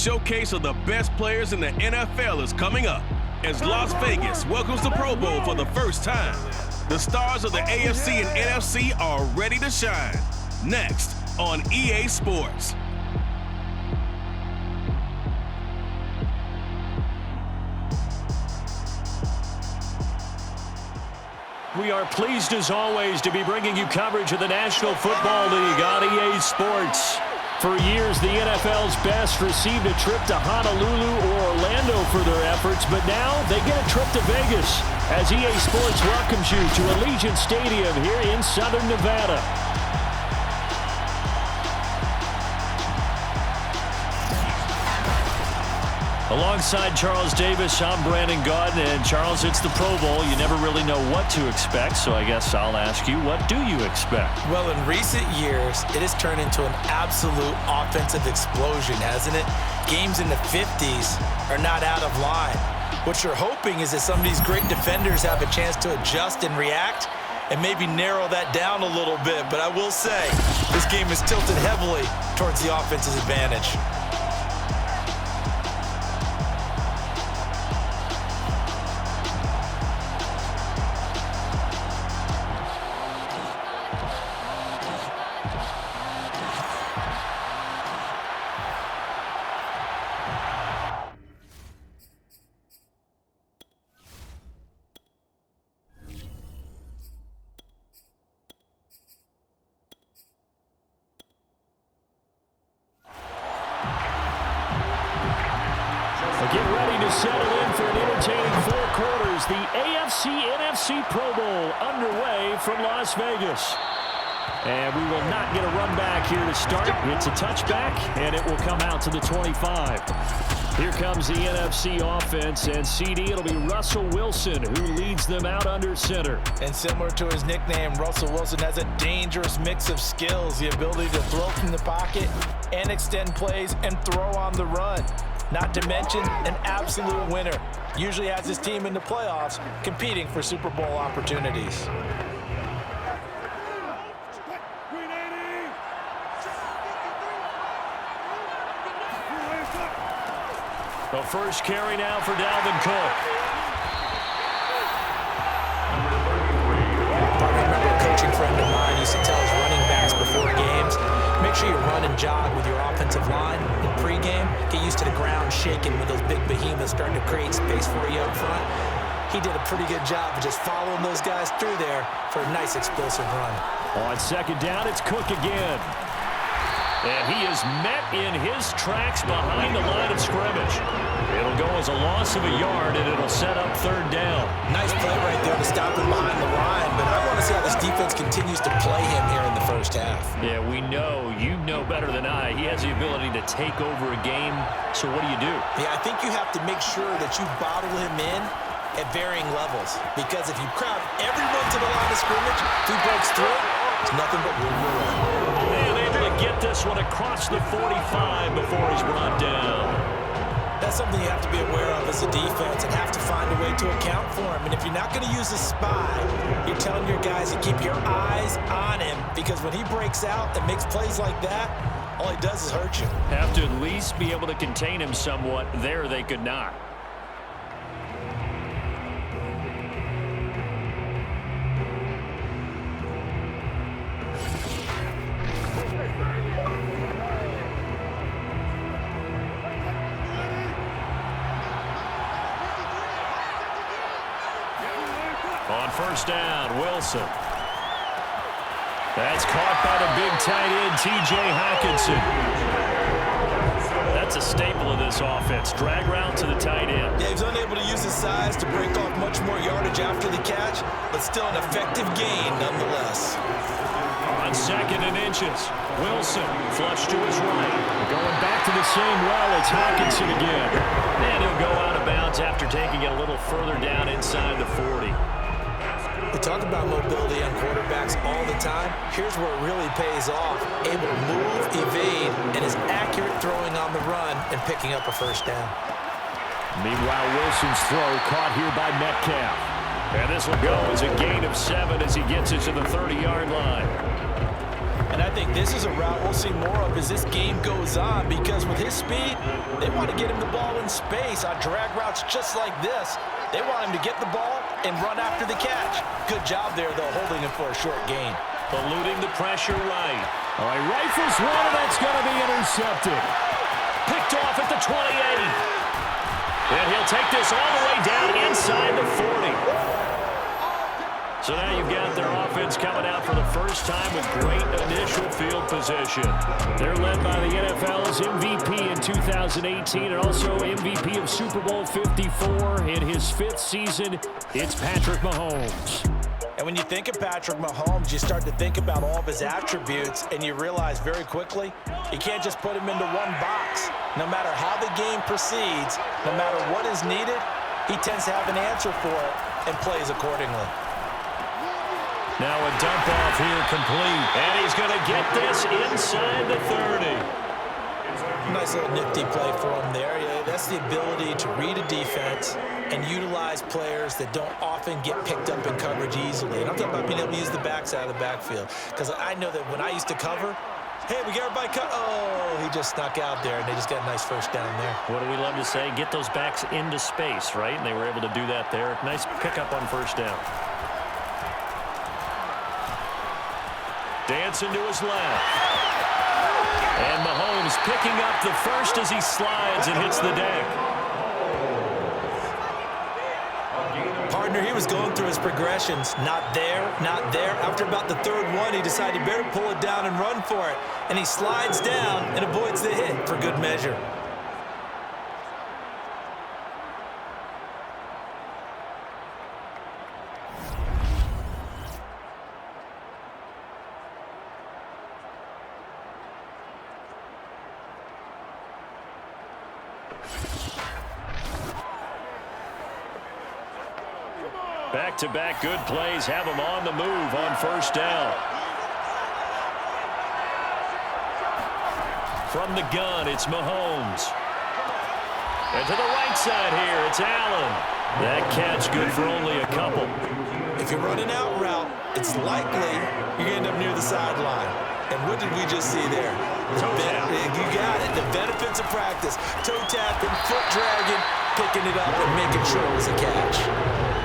showcase of the best players in the NFL is coming up as Las Vegas welcomes the Pro Bowl for the first time. The stars of the AFC and NFC are ready to shine. Next on EA Sports. We are pleased as always to be bringing you coverage of the National Football League on EA Sports. For years, the NFL's best received a trip to Honolulu or Orlando for their efforts, but now they get a trip to Vegas as EA Sports welcomes you to Allegiant Stadium here in Southern Nevada. Alongside Charles Davis, I'm Brandon Gaudin, and Charles, it's the Pro Bowl. You never really know what to expect, so I guess I'll ask you, what do you expect? Well, in recent years, it has turned into an absolute offensive explosion, hasn't it? Games in the 50s are not out of line. What you're hoping is that some of these great defenders have a chance to adjust and react and maybe narrow that down a little bit. But I will say, this game is tilted heavily towards the offense's advantage. Get ready to settle in for an entertaining four quarters. The AFC-NFC Pro Bowl underway from Las Vegas. And we will not get a run back here to start. It's a touchback, and it will come out to the 25. Here comes the NFC offense, and CD, it'll be Russell Wilson who leads them out under center. And similar to his nickname, Russell Wilson has a dangerous mix of skills, the ability to throw from the pocket and extend plays and throw on the run. Not to mention an absolute winner. Usually has his team in the playoffs competing for Super Bowl opportunities. The first carry now for Dalvin Cook. I remember a coaching friend of mine used to tell his running backs before games, make sure you run and jog with your offensive line in pregame. Get used to the ground shaking when those big behemoths starting to create space for you up front. He did a pretty good job of just following those guys through there for a nice explosive run. On second down, it's Cook again. And he is met in his tracks behind the line of scrimmage. It'll go as a loss of a yard, and it'll set up third down. Nice play right there to stop him behind the line, but I want to see how this defense continues to play him here in the first half. Yeah, we know, you know better than I, he has the ability to take over a game, so what do? Yeah, I think you have to make sure that you bottle him in at varying levels, because if you crowd everyone to the line of scrimmage, if he breaks through, it's nothing but room to run. And able to get this one across the 45 before he's brought down. That's something you have to be aware of as a defense and have to find a way to account for him. And if you're not going to use a spy, you're telling your guys to keep your eyes on him, because when he breaks out and makes plays like that, all he does is hurt you. Have to at least be able to contain him somewhat. There they could not. On first down, Wilson. That's caught by the big tight end, T.J. Hockenson. That's a staple of this offense. Drag route to the tight end. Yeah, he's unable to use his size to break off much more yardage after the catch, but still an effective gain nonetheless. On second and inches, Wilson flush to his right. Going back to the same well, it's Hockenson again. And he'll go out of bounds after taking it a little further down inside the 40. We talk about mobility on quarterbacks all the time. Here's where it really pays off. Able to move, evade, and is accurate throwing on the run and picking up a first down. Meanwhile, Wilson's throw caught here by Metcalf. And this will go as a gain of 7 as he gets it to the 30-yard line. And I think this is a route we'll see more of as this game goes on, because with his speed, they want to get him the ball in space on drag routes just like this. They want him to get the ball and run after the catch. Good job there, though, holding him for a short gain. Eluding the pressure right. All right, rifles one, and that's going to be intercepted. Picked off at the 28. And he'll take this all the way down inside the 40. So now you've got their offense coming out for the first time with great initial field position. They're led by the NFL's MVP in 2018 and also MVP of Super Bowl 54 in his 5th season. It's Patrick Mahomes. And when you think of Patrick Mahomes, you start to think about all of his attributes, and you realize very quickly you can't just put him into one box. No matter how the game proceeds, no matter what is needed, he tends to have an answer for it and plays accordingly. Now a dump off here complete. And he's going to get this inside the 30. Nice little nifty play for him there. Yeah, that's the ability to read a defense and utilize players that don't often get picked up in coverage easily. And I'm talking about being able to use the backside of the backfield. Because I know that when I used to cover, hey, we got everybody cut. Oh, he just snuck out there, and they just got a nice first down there. What do we love to say? Get those backs into space, right? And they were able to do that there. Nice pickup on first down. Dancing to his left. And Mahomes picking up the first as he slides and hits the deck. Partner, he was going through his progressions. Not there, not there. After about the 3rd one, he decided he better pull it down and run for it. And he slides down and avoids the hit for good measure. Back-to-back good plays have him on the move on first down. From the gun, it's Mahomes. And to the right side here, it's Allen. That catch good for only a couple. If you're running out route, it's likely you're going to end up near the sideline. And what did we just see there? You got it. The benefits of practice. Toe tapping, foot dragging, picking it up and making sure it was a catch.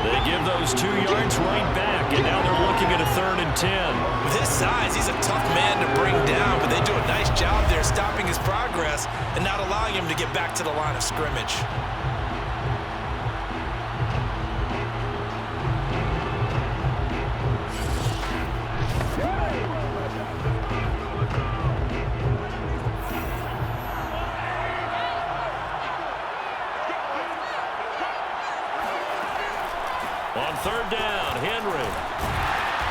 They give those 2 yards right back, and now they're looking at a 3rd and 10. With his size, he's a tough man to bring down, but they do a nice job there stopping his progress and not allowing him to get back to the line of scrimmage. On 3rd down, Henry.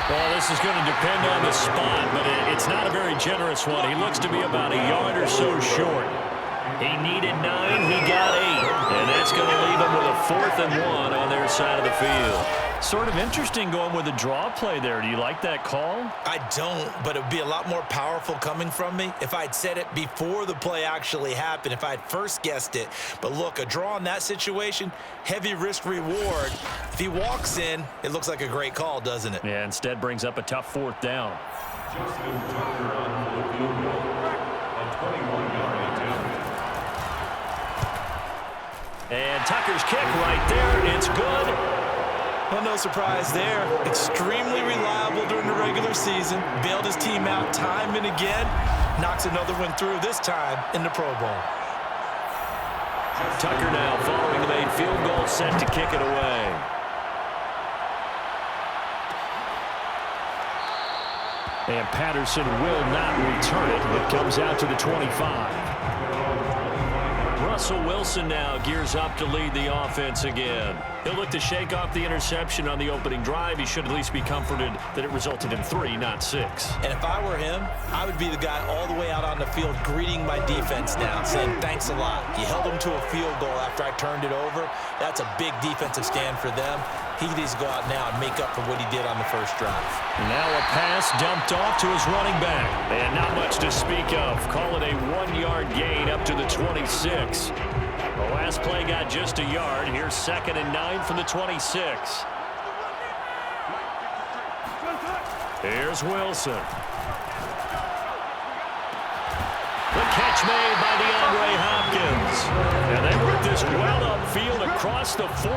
Well, this is going to depend on the spot, but it's not a very generous one. He looks to be about a yard or so short. He needed 9, he got 8. And that's going to leave him with a 4th and 1 on their side of the field. Sort of interesting going with a draw play there. Do you like that call? I don't, but it would be a lot more powerful coming from me if I'd said it before the play actually happened, if I'd first guessed it. But look, a draw in that situation, heavy risk reward. If he walks in, it looks like a great call, doesn't it? Yeah, instead brings up a tough 4th down. And Tucker's kick right there. It's good. Well, no surprise there. Extremely reliable during the regular season. Bailed his team out time and again. Knocks another one through, this time in the Pro Bowl. Tucker now following the made field goal, set to kick it away. And Patterson will not return it. It comes out to the 25. Russell Wilson now gears up to lead the offense again. He'll look to shake off the interception on the opening drive. He should at least be comforted that it resulted in 3, not 6. And if I were him, I would be the guy all the way out on the field greeting my defense now, saying thanks a lot. You held them to a field goal after I turned it over. That's a big defensive stand for them. He needs to go out now and make up for what he did on the first drive. Now a pass dumped off to his running back. And not much to speak of. Call it a 1-yard gain up to the 26. The last play got just a yard. Here's 2nd and 9 from the 26. Here's Wilson. The catch made by DeAndre Hopkins. And they work this well upfield across the 45.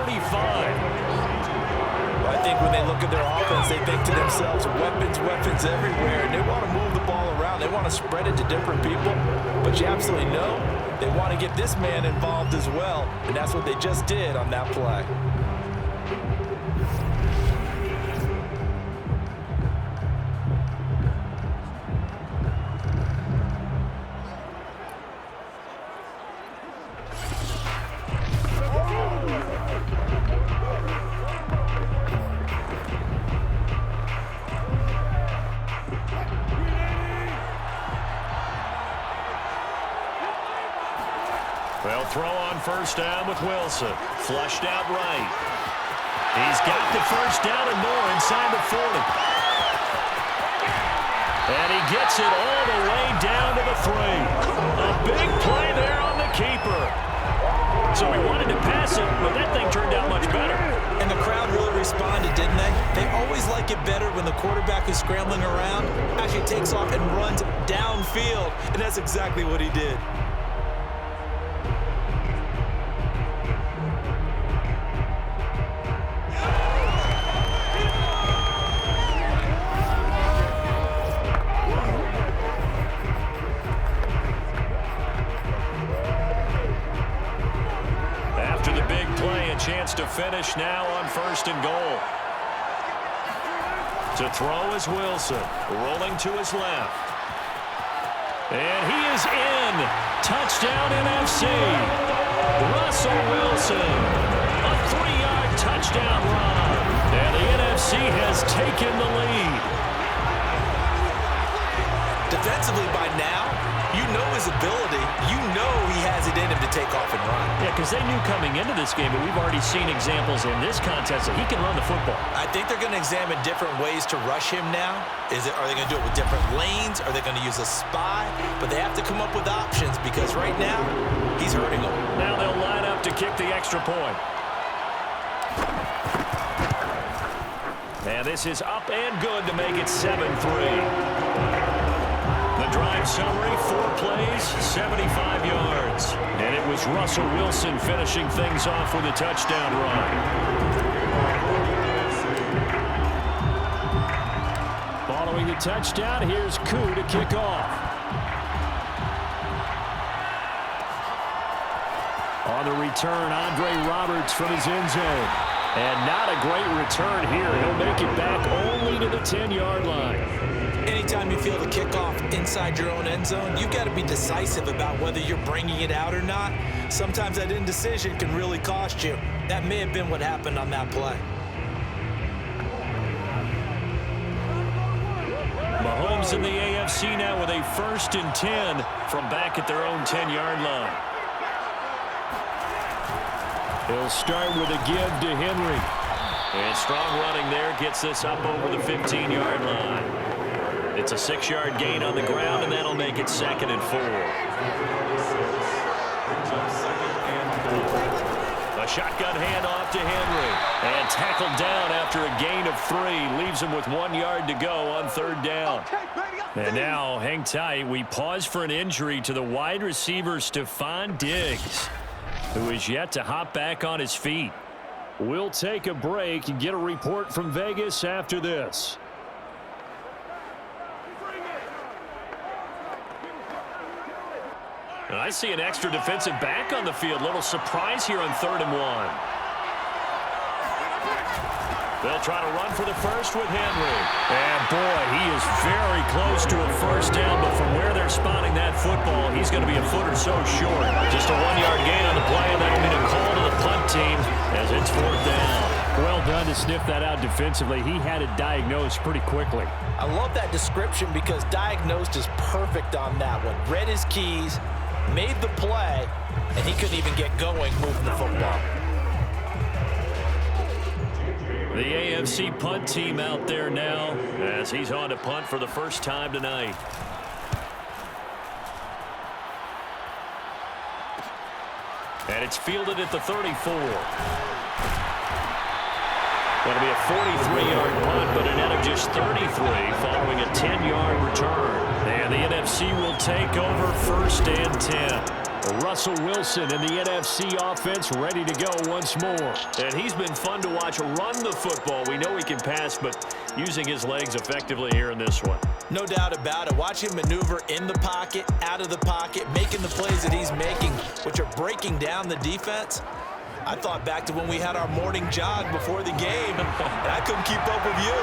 I think when they look at their offense, they think to themselves, weapons, weapons everywhere, and they want to move the ball around. They want to spread it to different people, but you absolutely know they want to get this man involved as well, and that's what they just did on that play. They'll throw on first down with Wilson. Flushed out right. He's got the first down and more inside the 40. And he gets it all the way down to the 3. A big play there on the keeper. So he wanted to pass it, but that thing turned out much better. And the crowd really responded, didn't they? They always like it better when the quarterback is scrambling around, actually takes off and runs downfield, and that's exactly what he did. Chance to finish now on first and goal. To throw is Wilson, rolling to his left. And he is in. Touchdown NFC. Russell Wilson. A 3-yard touchdown run. And the NFC has taken the lead. Defensively by now, you know his ability. You know he has it in him to take off and run. Yeah, because they knew coming into this game, but we've already seen examples in this contest that he can run the football. I think they're going to examine different ways to rush him now. Are they going to do it with different lanes? Are they going to use a spy? But they have to come up with options because right now, he's hurting them. Now they'll line up to kick the extra point. And this is up and good to make it 7-3. The drive summary, 4 plays, 75 yards. And it was Russell Wilson finishing things off with a touchdown run. Following the touchdown, here's Koo to kick off. On the return, Andre Roberts from his end zone. And not a great return here. He'll make it back only to the 10-yard line. Anytime you feel the kickoff inside your own end zone, you've got to be decisive about whether you're bringing it out or not. Sometimes that indecision can really cost you. That may have been what happened on that play. Mahomes in the AFC now with a 1st and 10 from back at their own 10-yard line. He'll start with a give to Henry. And strong running there gets this up over the 15-yard line. It's a 6-yard gain on the ground, and that'll make it 2nd and 4. A shotgun handoff to Henry. And tackled down after a gain of 3. Leaves him with 1 yard to go on 3rd down. And now, hang tight, we pause for an injury to the wide receiver Stephon Diggs, who is yet to hop back on his feet. We'll take a break and get a report from Vegas after this. And I see an extra defensive back on the field. Little surprise here on 3rd and 1. They'll try to run for the first with Henry. And boy, he is very close to a first down, but from where they're spotting that football, he's going to be a foot or so short. Just a 1-yard gain on the play, and that'll be a call to the punt team as it's 4th down. Well done to sniff that out defensively. He had it diagnosed pretty quickly. I love that description because diagnosed is perfect on that one. Read his keys, made the play, and he couldn't even get going moving the football. The AFC punt team out there now as he's on to punt for the first time tonight. And it's fielded at the 34. That'll be a 43-yard punt, but a net of just 33 following a 10-yard return. And the NFC will take over 1st and 10. Russell Wilson and the NFC offense ready to go once more. And he's been fun to watch run the football. We know he can pass, but using his legs effectively here in this one. No doubt about it. Watch him maneuver in the pocket, out of the pocket, making the plays that he's making, which are breaking down the defense. I thought back to when we had our morning jog before the game, and I couldn't keep up with you.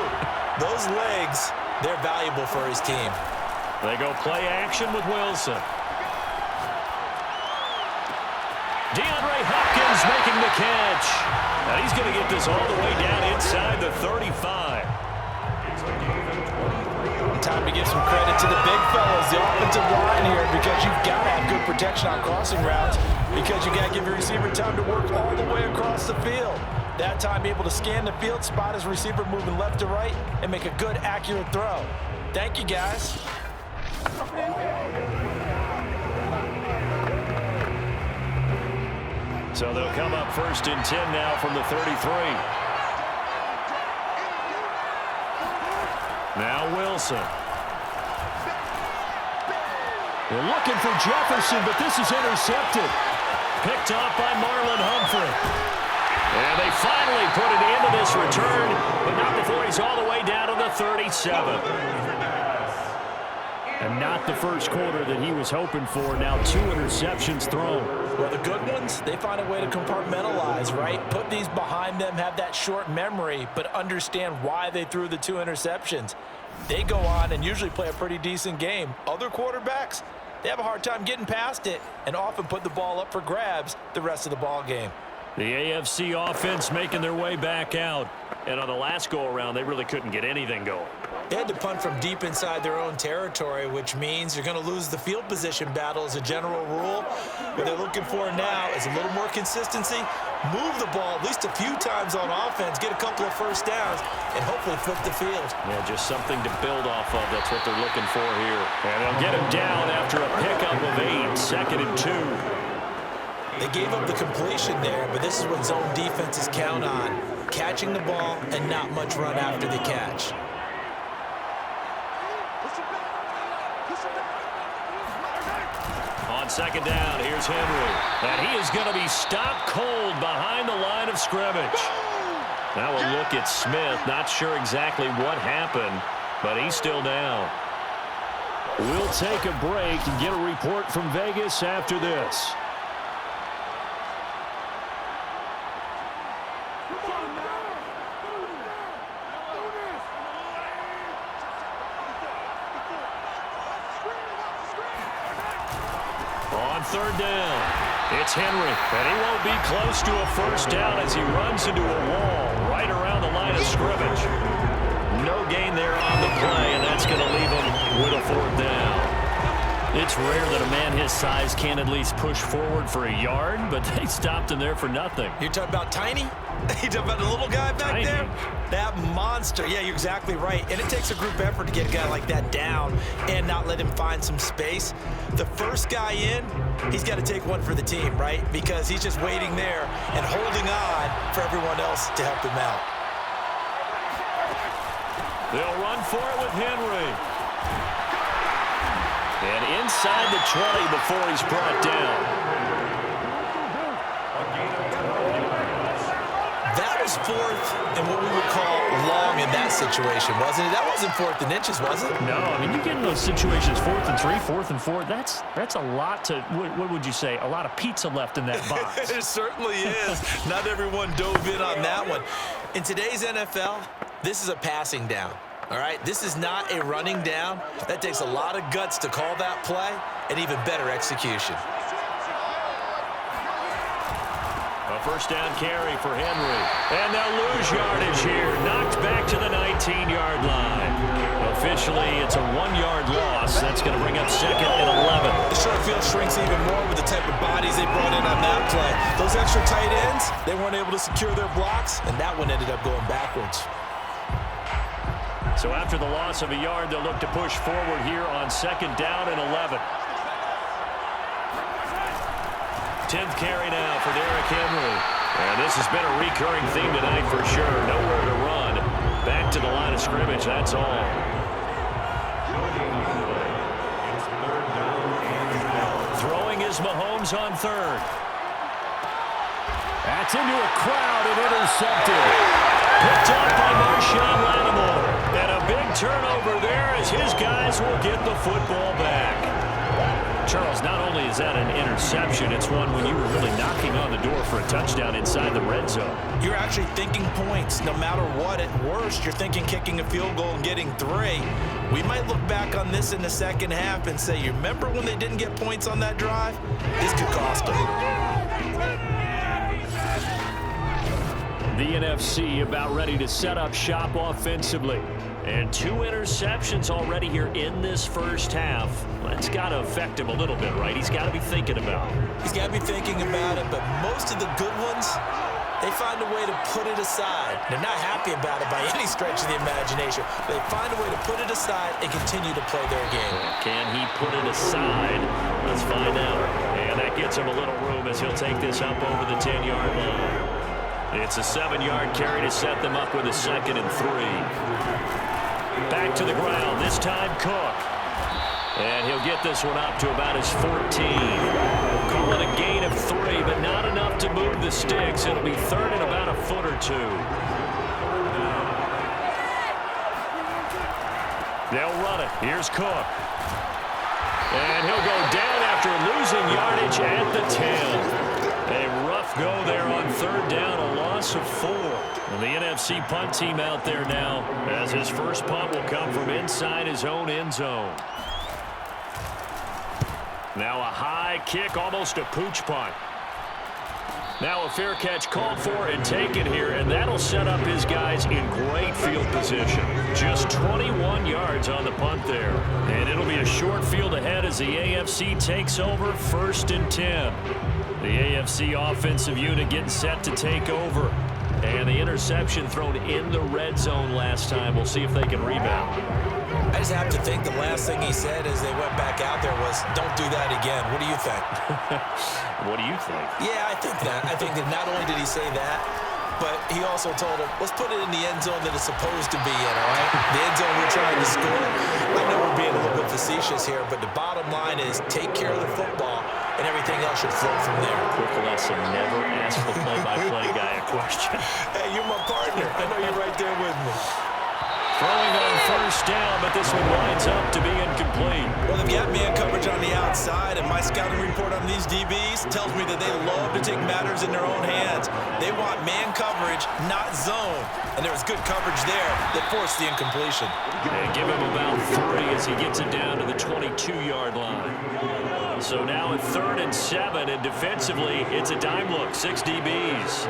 Those legs, they're valuable for his team. They go play action with Wilson. DeAndre Hopkins making the catch. And he's going to get this all the way down inside the 35. Time to give some credit to the big fellas, the offensive line here, because you've got to have good protection on crossing routes, because you got to give your receiver time to work all the way across the field. That time, be able to scan the field, spot his receiver moving left to right, and make a good, accurate throw. Thank you, guys. So they'll come up 1st and 10 now from the 33. Now Wilson. They're looking for Jefferson, but this is intercepted. Picked off by Marlon Humphrey. And they finally put it into this return, but not before he's all the way down to the 37. And not the first quarter that he was hoping for. Now 2 interceptions thrown. Well, the good ones, they find a way to compartmentalize, right? Put these behind them, have that short memory, but understand why they threw the 2 interceptions. They go on and usually play a pretty decent game. Other quarterbacks, they have a hard time getting past it and often put the ball up for grabs the rest of the ball game. The AFC offense making their way back out. And on the last go-around, they really couldn't get anything going. They had to punt from deep inside their own territory, which means you're going to lose the field position battle as a general rule. What they're looking for now is a little more consistency, move the ball at least a few times on offense, get a couple of first downs, and hopefully flip the field. Yeah, just something to build off of. That's what they're looking for here. And they'll get him down after a pickup of 8, 2nd and 2. They gave up the completion there, but this is what zone defenses count on, catching the ball and not much run after the catch. On 2nd down, here's Henry. And he is going to be stopped cold behind the line of scrimmage. Now a look at Smith. Not sure exactly what happened, but he's still down. We'll take a break and get a report from Vegas after this. On 3rd down, it's Henry, and he won't be close to a first down as he runs into a wall right around the line of scrimmage. No gain there on the play, and that's going to leave him with a 4th down. It's rare that a man his size can at least push forward for a yard, but they stopped him there for nothing. You're talking about tiny? You talking about the little guy back there? That monster. Yeah, you're exactly right. And it takes a group effort to get a guy like that down and not let him find some space. The first guy in, he's got to take one for the team, right? Because he's just waiting there and holding on for everyone else to help him out. They'll run for it with Henry. And inside the 20 before he's brought down. That was 4th and what we would call long in that situation, wasn't it? That wasn't 4th and inches, was it? No, I mean, you get in those situations, 4th and 3, 4th and 4. That's a lot to, what would you say, a lot of pizza left in that box. It certainly is. Not everyone dove in on that one. In today's NFL, this is a passing down. All right, this is not a running down. That takes a lot of guts to call that play and even better execution. A first down carry for Henry. And they'll lose yardage here. Knocked back to the 19-yard line. Officially, it's a 1-yard loss. That's going to bring up 2nd and 11. The short field shrinks even more with the type of bodies they brought in on that play. Those extra tight ends, they weren't able to secure their blocks, and that one ended up going backwards. So after the loss of a yard, they'll look to push forward here on 2nd down and 11. 10th carry now for Derrick Henry. And this has been a recurring theme tonight for sure. Nowhere to run. Back to the line of scrimmage, that's all. Throwing is Mahomes on third. That's into a crowd and intercepted. Picked up by Marshawn Lattimore. And a big turnover there as his guys will get the football back. Charles, not only is that an interception, it's one when you were really knocking on the door for a touchdown inside the red zone. You're actually thinking points. No matter what, at worst, you're thinking kicking a field goal and getting 3. We might look back on this in the second half and say, you remember when they didn't get points on that drive? This could cost them. The NFC about ready to set up shop offensively. And 2 interceptions already here in this first half. That's got to affect him a little bit, right? He's got to be thinking about it. He's got to be thinking about it, but most of the good ones, they find a way to put it aside. They're not happy about it by any stretch of the imagination. They find a way to put it aside and continue to play their game. Can he put it aside? Let's find out. And that gets him a little room as he'll take this up over the 10-yard line. It's a 7-yard carry to set them up with a 2nd and 3. Back to the ground, this time Cook. And he'll get this one up to about his 14. Call it a gain of 3, but not enough to move the sticks. It'll be 3rd and about a foot or 2. They'll run it. Here's Cook. And he'll go down after losing yardage at the 10. A rough go there on 3rd down, a loss of 4. And the NFC punt team out there now, as his first punt will come from inside his own end zone. Now a high kick, almost a pooch punt. Now a fair catch called for and taken here, and that'll set up his guys in great field position. Just 21 yards on the punt there. And it'll be a short field ahead as the AFC takes over 1st and 10. The AFC offensive unit getting set to take over. And the interception thrown in the red zone last time. We'll see if they can rebound. I just have to think the last thing he said as they went back out there was, don't do that again. What do you think? What do you think? Yeah, I think that. I think that not only did he say that, but he also told him, let's put it in the end zone that it's supposed to be in, all right? The end zone we're trying to score. I know we're being a little bit facetious here, but the bottom line is take care of the football, and everything else should flow from there. Quick lesson, never ask the play-by-play guy a question. Hey, you're my partner. I know you're right there with me. Throwing on 1st down, but this one winds up to be incomplete. Well, they've got man coverage on the outside, and my scouting report on these DBs tells me that they love to take matters in their own hands. They want man coverage, not zone. And there was good coverage there that forced the incompletion. And give him about 3 as he gets it down to the 22-yard line. So now at 3rd and 7, and defensively, it's a dime look, 6 DBs.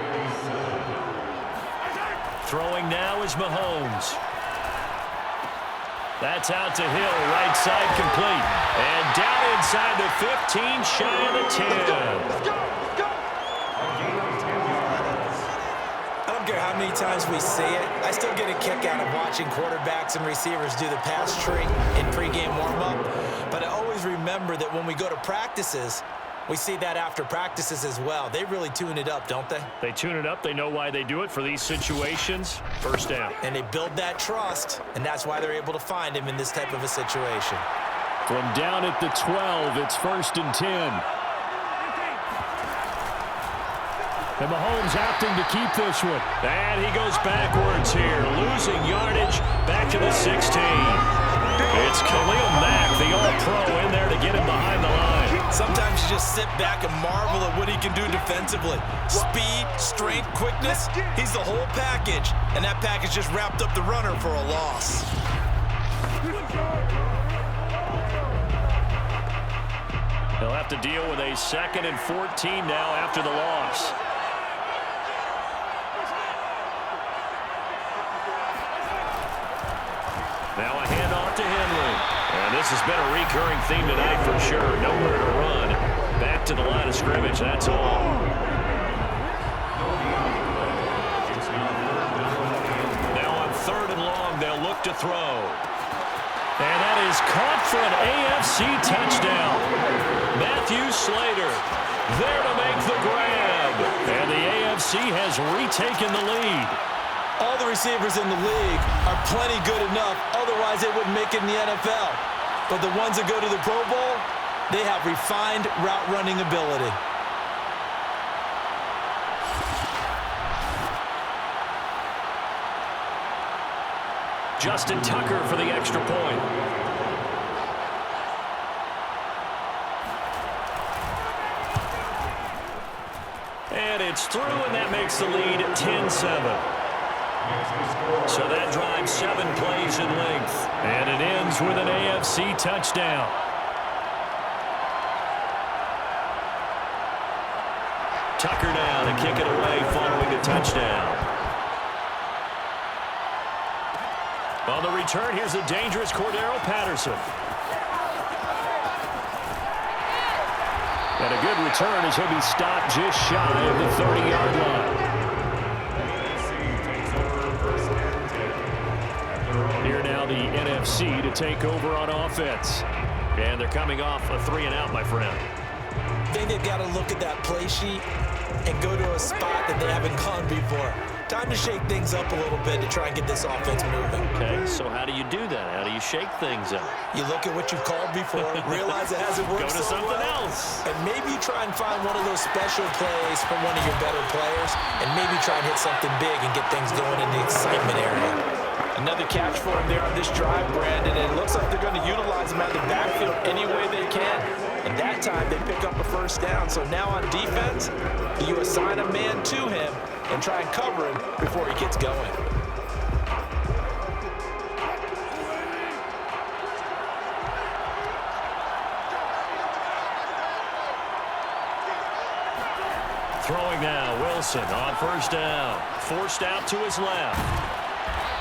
Throwing now is Mahomes. That's out to Hill, right side complete. And down inside the 15, shy of the 10. I don't care how many times we see it. I still get a kick out of watching quarterbacks and receivers do the pass tree in pregame warm-up. But I always remember that when we go to practices, we see that after practices as well. They really tune it up, don't they? They tune it up. They know why they do it for these situations. 1st down. And they build that trust, and that's why they're able to find him in this type of a situation. From down at the 12, it's 1st and 10. And Mahomes opting to keep this one. And he goes backwards here, losing yardage back to the 16. It's Khalil Mack, the All-Pro, in there to get him behind the line. Sometimes you just sit back and marvel at what he can do defensively. Speed, strength, quickness, he's the whole package. And that package just wrapped up the runner for a loss. They'll have to deal with a 2nd and 14 now after the loss. Now a handoff to Henry. And this has been a recurring theme tonight for sure. Nowhere to run. Back to the line of scrimmage, that's all. Now on 3rd and long, they'll look to throw. And that is caught for an AFC touchdown. Matthew Slater. There to make the grab. And the AFC has retaken the lead. All the receivers in the league are plenty good enough. Otherwise, they wouldn't make it in the NFL. But the ones that go to the Pro Bowl, they have refined route running ability. Justin Tucker for the extra point. And it's through, and that makes the lead 10-7. So that drives 7 plays in length. And it ends with an AFC touchdown. Tucker now to kick it away following the touchdown. On the return, here's the dangerous Cordero Patterson. And a good return as he'll be stopped just shy of the 30-yard line. Here now the NFC to take over on offense. And they're coming off a 3-and-out, my friend. I think they've got to look at that play sheet and go to a spot that they haven't gone before. Time to shake things up a little bit to try and get this offense moving. Okay, so how do you do that? How do you shake things up? You look at what you've called before, realize it hasn't worked so well. Go to something else. And maybe you try and find one of those special plays from one of your better players, and maybe try and hit something big and get things going in the excitement area. Another catch for him there on this drive, Brandon, and it looks like they're going to utilize him out of the backfield any way they can. And that time, they pick up a first down. So now on defense, you assign a man to him and try and cover him before he gets going. Throwing now, Wilson on first down. Forced out to his left.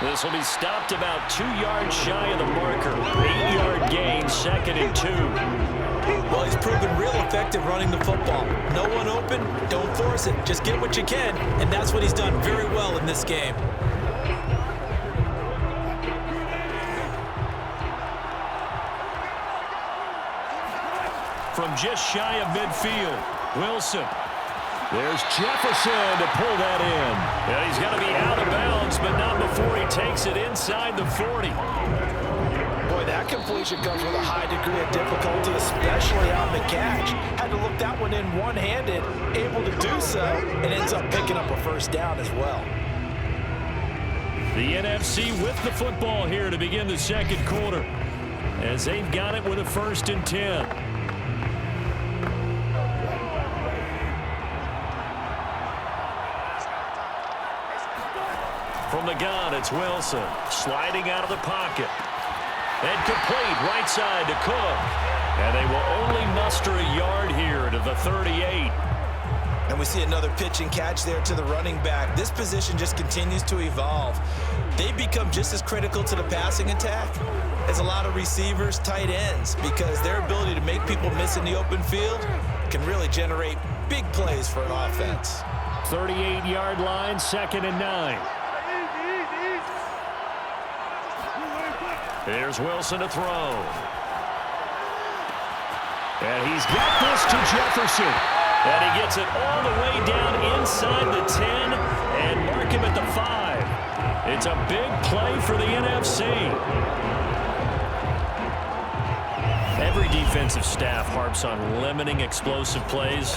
This will be stopped about 2 yards shy of the marker. 8-yard gain, 2nd and 2. Well, he's proven real effective running the football. No one open, don't force it. Just get what you can, and that's what he's done very well in this game. From just shy of midfield, Wilson. There's Jefferson to pull that in. And he's got to be out of bounds, but not before he takes it inside the 40. Boy, that completion comes with a high degree of difficulty, especially on the catch. Had to look that one in one-handed, able to do so, and ends up picking up a first down as well. The NFC with the football here to begin the second quarter, as they've got it with a 1st and 10. From the gun, it's Wilson sliding out of the pocket. And complete right side to Cook. And they will only muster a yard here to the 38. And we see another pitch and catch there to the running back. This position just continues to evolve. They become just as critical to the passing attack as a lot of receivers, tight ends, because their ability to make people miss in the open field can really generate big plays for an offense. 38-yard line, 2nd and 9. Here's Wilson to throw. And he's got this to Jefferson. And he gets it all the way down inside the 10 and mark him at the 5. It's a big play for the NFC. Every defensive staff harps on limiting explosive plays.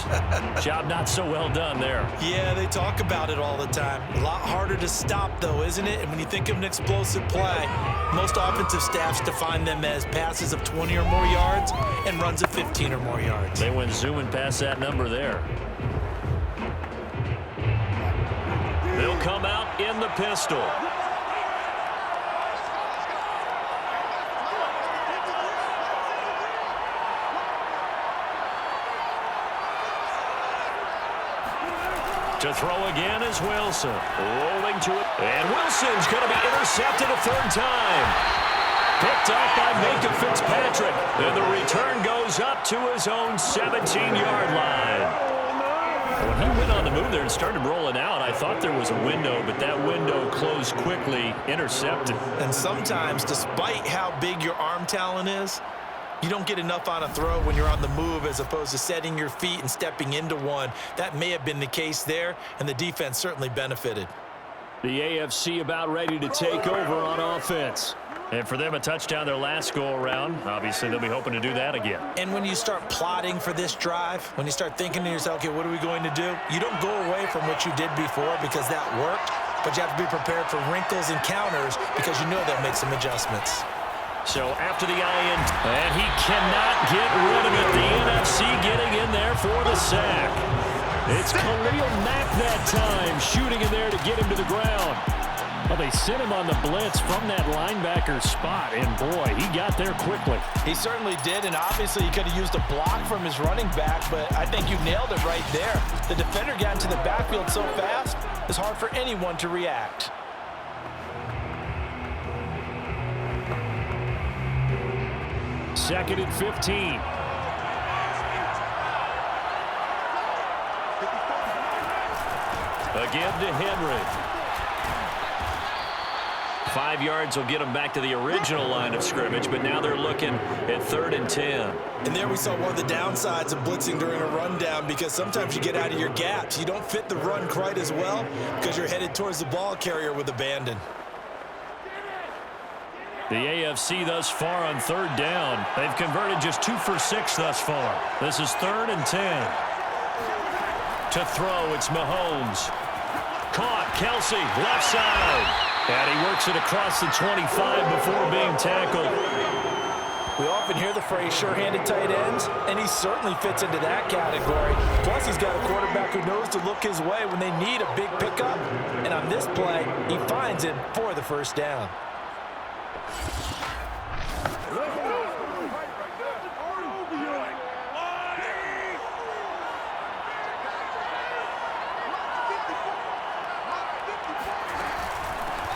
Job not so well done there. Yeah, they talk about it all the time. A lot harder to stop, though, isn't it? And when you think of an explosive play, most offensive staffs define them as passes of 20 or more yards and runs of 15 or more yards. They went zooming past that number there. They'll come out in the pistol. To throw again is Wilson. Rolling to it. And Wilson's going to be intercepted a 3rd time. Picked off by Minka Fitzpatrick. And the return goes up to his own 17-yard line. When he went on the move there and started rolling out, I thought there was a window, but that window closed quickly, intercepted. And sometimes, despite how big your arm talent is, You don't get enough on a throw when you're on the move as opposed to setting your feet and stepping into one. That may have been the case there, and the defense certainly benefited. The AFC about ready to take over on offense. And for them, a touchdown their last go-around. Obviously, they'll be hoping to do that again. And when you start plotting for this drive, when you start thinking to yourself, okay, what are we going to do? You don't go away from what you did before because that worked, but you have to be prepared for wrinkles and counters because you know they'll make some adjustments. So after the eye-in, and he cannot get rid of it. The NFC getting in there for the sack. It's Khalil Mack that time, shooting in there to get him to the ground. Well, they sent him on the blitz from that linebacker spot, and boy, he got there quickly. He certainly did, and obviously he could have used a block from his running back, but I think you nailed it right there. The defender got into the backfield so fast, it's hard for anyone to react. Second and 15. Again to Henry. 5 yards will get them back to the original line of scrimmage, but now they're looking at 3rd and 10. And there we saw one of the downsides of blitzing during a rundown because sometimes you get out of your gaps. You don't fit the run quite as well because you're headed towards the ball carrier with abandon. The AFC thus far on 3rd down. They've converted just 2 for 6 thus far. This is 3rd and 10. To throw, it's Mahomes. Caught, Kelsey, left side. And he works it across the 25 before being tackled. We often hear the phrase sure-handed tight ends, and he certainly fits into that category. Plus, he's got a quarterback who knows to look his way when they need a big pickup. And on this play, he finds him for the first down.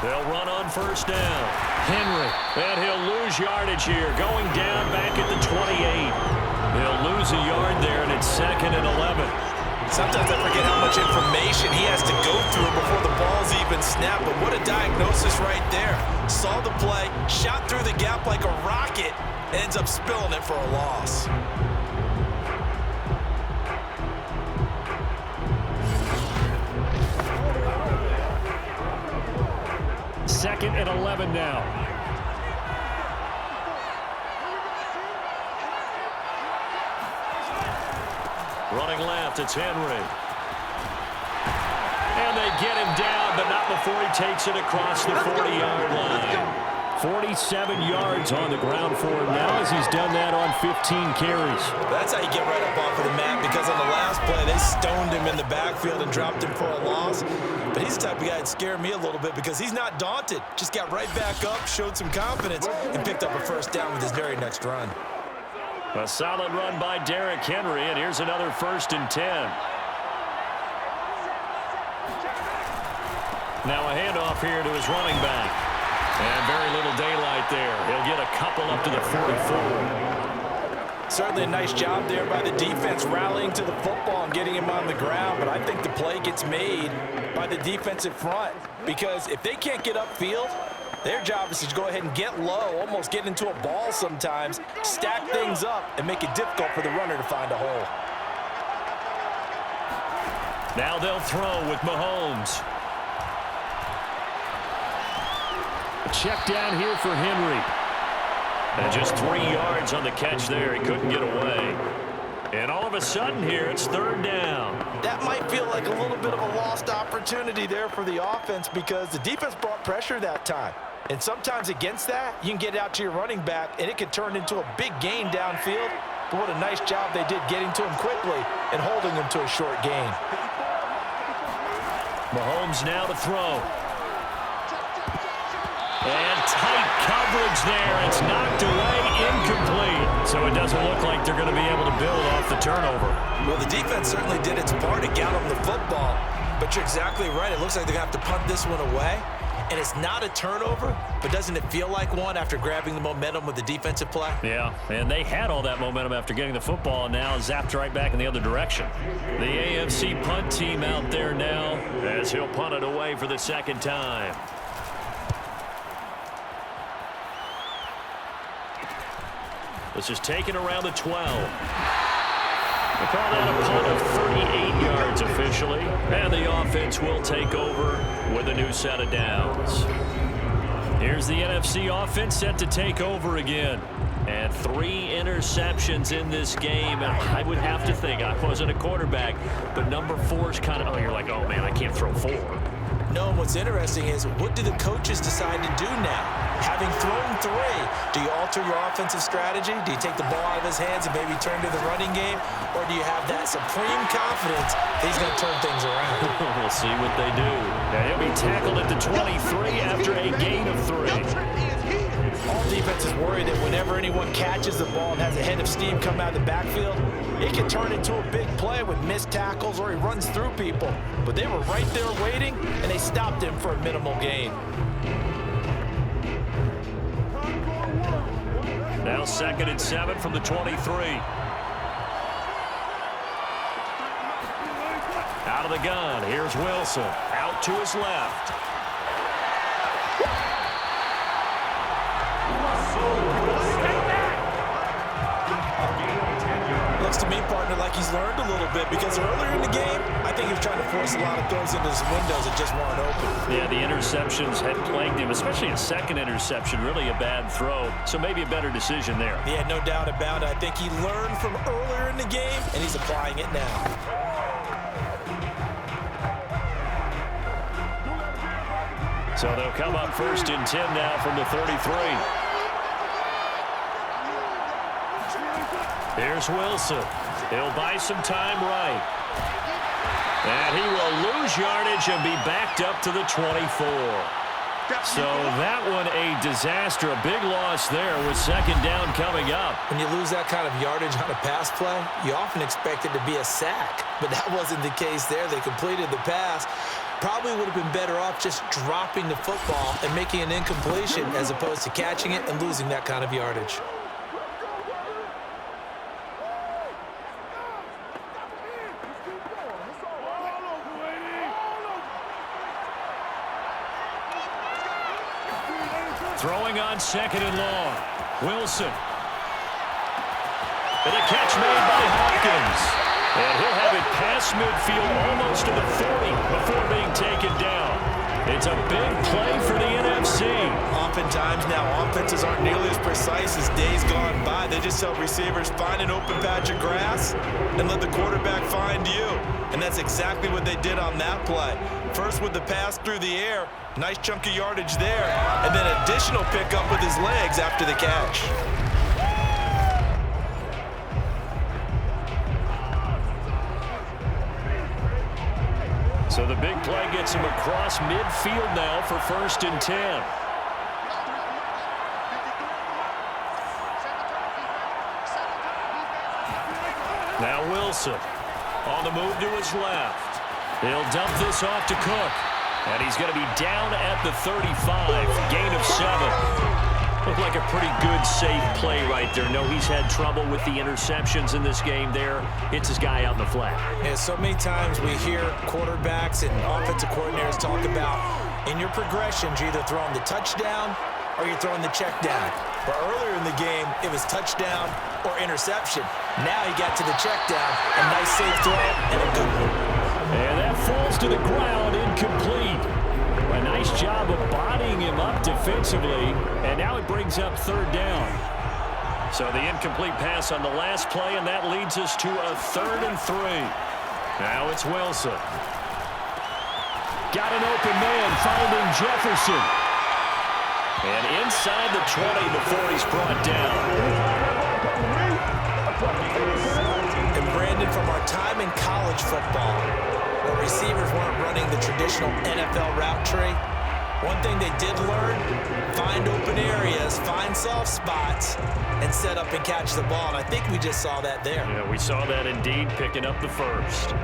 They'll run on 1st down. Henry, and he'll lose yardage here, going down back at the 28. They'll lose a yard there, and it's 2nd and 11. Sometimes I forget how much information he has to go through before the ball's even snapped, but what a diagnosis right there. Saw the play, shot through the gap like a rocket, ends up spilling it for a loss. 2nd and 11 now. Running left, it's Henry. And they get him down, but not before he takes it across the 40-yard line. 47 yards on the ground for him now as he's done that on 15 carries. That's how you get right up off of the mat, because on the last play, they stoned him in the backfield and dropped him for a loss. But he's the type of guy that scared me a little bit because he's not daunted. Just got right back up, showed some confidence, and picked up a first down with his very next run. A solid run by Derrick Henry, and here's another 1st and 10. Now a handoff here to his running back. And very little daylight there. He'll get a couple up to the 44. Certainly a nice job there by the defense rallying to the football and getting him on the ground, but I think the play gets made by the defensive front because if they can't get upfield, their job is to go ahead and get low, almost get into a ball sometimes, stack things up, and make it difficult for the runner to find a hole. Now they'll throw with Mahomes. Check down here for Henry. And just 3 yards on the catch there. He couldn't get away. And all of a sudden here, it's 3rd down. That might feel like a little bit of a lost opportunity there for the offense because the defense brought pressure that time. And sometimes against that, you can get out to your running back, and it can turn into a big gain downfield. But what a nice job they did getting to him quickly and holding him to a short gain. Mahomes now to throw. And tight coverage there. It's knocked away, incomplete. So it doesn't look like they're going to be able to build off the turnover. Well, the defense certainly did its part to get them the football. But you're exactly right. It looks like they're going to have to punt this one away. And it's not a turnover, but doesn't it feel like one after grabbing the momentum with the defensive play? Yeah, and they had all that momentum after getting the football, and now zapped right back in the other direction. The AFC punt team out there now as he'll punt it away for the 2nd time. This is taken around the 12. They call that a punt of 38 yards officially. And the offense will take over with a new set of downs. Here's the NFC offense set to take over again. And 3 interceptions in this game. And I would have to think, I wasn't a quarterback, but number 4 is kind of, you're like, oh, man, I can't throw 4. No, and what's interesting is, what do the coaches decide to do now? Having thrown 3, do you alter your offensive strategy? Do you take the ball out of his hands and maybe turn to the running game? Or do you have that supreme confidence that he's going to turn things around? We'll see what they do. Now he'll be tackled at the 23 after a gain of 3. All defenses worry that whenever anyone catches the ball and has a head of steam come out of the backfield, it can turn into a big play with missed tackles or he runs through people. But they were right there waiting, and they stopped him for a minimal gain. Now 2nd and 7 from the 23. Out of the gun, here's Wilson. Out to his left. Looks to me, partner, like he's learned a little bit, because earlier in the game, I think he was trying to force a lot of throws into his windows that just weren't open. Yeah, the interceptions had plagued him, especially a second interception, really a bad throw. So maybe a better decision there. Yeah, no doubt about it. I think he learned from earlier in the game, and he's applying it now. So they'll come up 1st and 10 now from the 33. Here's Wilson. He'll buy some time right. And he will lose yardage and be backed up to the 24. So that one a disaster. A big loss there with 2nd down coming up. When you lose that kind of yardage on a pass play, you often expect it to be a sack. But that wasn't the case there. They completed the pass. Probably would have been better off just dropping the football and making an incompletion as opposed to catching it and losing that kind of yardage. Throwing on 2nd and long. Wilson. And a catch made by Hopkins. And he'll have it past midfield almost to the 40 before being taken down. It's a big play for the NFC. Oftentimes now, offenses aren't nearly as precise as days gone by. They just help receivers find an open patch of grass and let the quarterback find you. And that's exactly what they did on that play. First with the pass through the air, nice chunk of yardage there, and then additional pickup with his legs after the catch. So the big play gets him across midfield now for 1st and 10. Now Wilson on the move to his left. He'll dump this off to Cook. And he's going to be down at the 35. Gain of 7. Looked like a pretty good, safe play right there. No, he's had trouble with the interceptions in this game there. Hits his guy out in the flat. Yeah, so many times we hear quarterbacks and offensive coordinators talk about, in your progressions, you're either throwing the touchdown or you're throwing the check down. But earlier in the game, it was touchdown or interception. Now he got to the check down, a nice safe throw, and a good one. And that falls to the ground, incomplete. A nice job of bodying him up defensively, and now it brings up 3rd down. So the incomplete pass on the last play, and that leads us to a 3rd and 3. Now it's Wilson. Got an open man, finding Jefferson. And inside the 20 before he's brought down. And Brandon, from our time in college football, where receivers weren't running the traditional NFL route tree, one thing they did learn, find open areas, find soft spots, and set up and catch the ball. And I think we just saw that there. Yeah, we saw that indeed, picking up the 1st.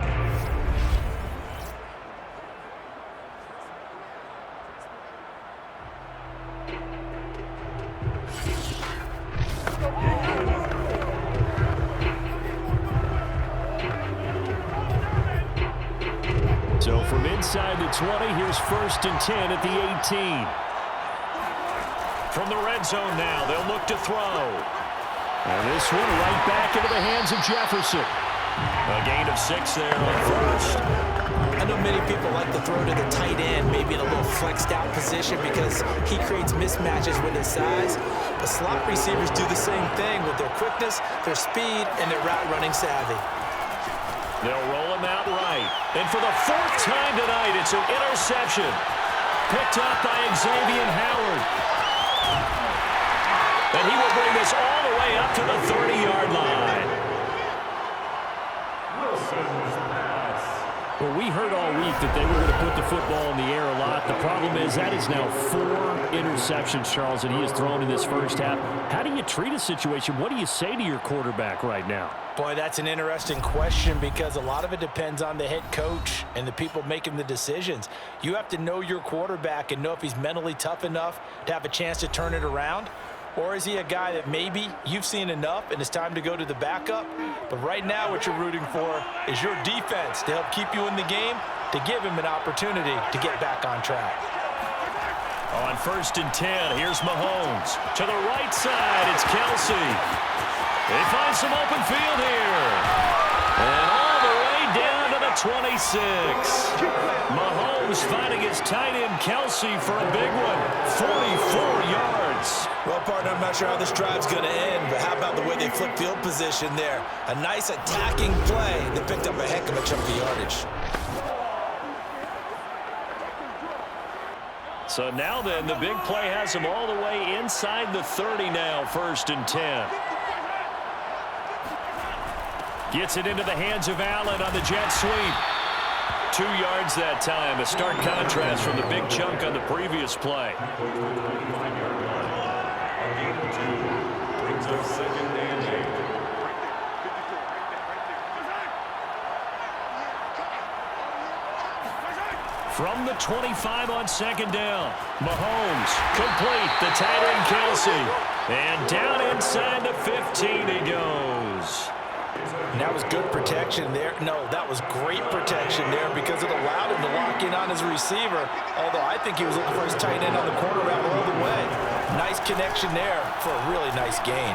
So from inside the 20, here's 1st and 10 at the 18. From the red zone now, they'll look to throw. And this one right back into the hands of Jefferson. A gain of 6 there on first. I know many people like to throw to the tight end, maybe in a little flexed out position because he creates mismatches with his size. But slot receivers do the same thing with their quickness, their speed, and their route running savvy. They'll roll him out right. And for the 4th time tonight, it's an interception. Picked up by Xavier Howard. And he will bring this all the way up to the 30-yard line. Well, we heard all week that they were going to put the football in the air a lot. The problem is that is now 4 interceptions, Charles, that he has thrown in this first half. How do you treat a situation? What do you say to your quarterback right now? Boy, that's an interesting question because a lot of it depends on the head coach and the people making the decisions. You have to know your quarterback and know if he's mentally tough enough to have a chance to turn it around. Or is he a guy that maybe you've seen enough and it's time to go to the backup? But right now what you're rooting for is your defense to help keep you in the game, to give him an opportunity to get back on track. On 1st and 10, here's Mahomes. To the right side, it's Kelsey. They find some open field here. And all the way down to the 26. Mahomes finding his tight end Kelsey for a big one. 44 yards. Well, partner, I'm not sure how this drive's going to end, but how about the way they flip field position there? A nice attacking play that picked up a heck of a chunk of yardage. So now then, the big play has him all the way inside the 30 now, 1st and 10. Gets it into the hands of Allen on the jet sweep. 2 yards that time, a stark contrast from the big chunk on the previous play. From the 25 on 2nd down, Mahomes complete, the tight end Kelsey. And down inside the 15 he goes. And that was good protection there. No, that was great protection there because it allowed him to lock in on his receiver. Although I think he was looking for his tight end on the corner route all the way. Nice connection there for a really nice gain.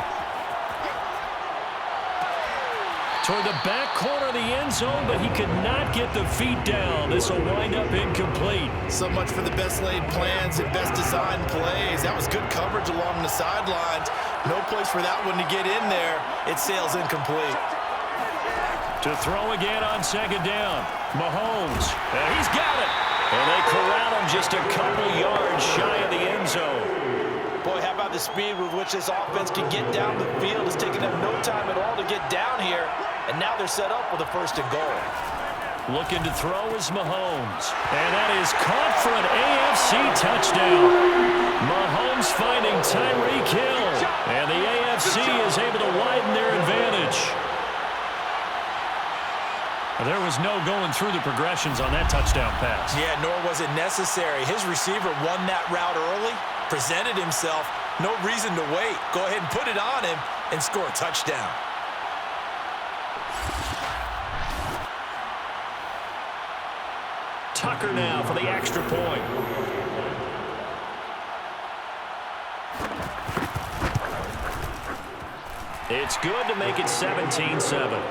Toward the back corner of the end zone, but he could not get the feet down. This will wind up incomplete. So much for the best laid plans and best designed plays. That was good coverage along the sidelines. No place for that one to get in there. It sails incomplete. To throw again on 2nd down. Mahomes, and he's got it. And they corral him just a couple yards shy of the end zone. Boy, how about the speed with which this offense can get down the field? It's taken them no time at all to get down here. And now they're set up with a 1st and goal. Looking to throw is Mahomes. And that is caught for an AFC touchdown. Mahomes finding Tyreek Hill. And the AFC is able to widen their advantage. There was no going through the progressions on that touchdown pass. Yeah, nor was it necessary. His receiver won that route early, presented himself. No reason to wait. Go ahead and put it on him and score a touchdown. Tucker now for the extra point. It's good to make it 17-7.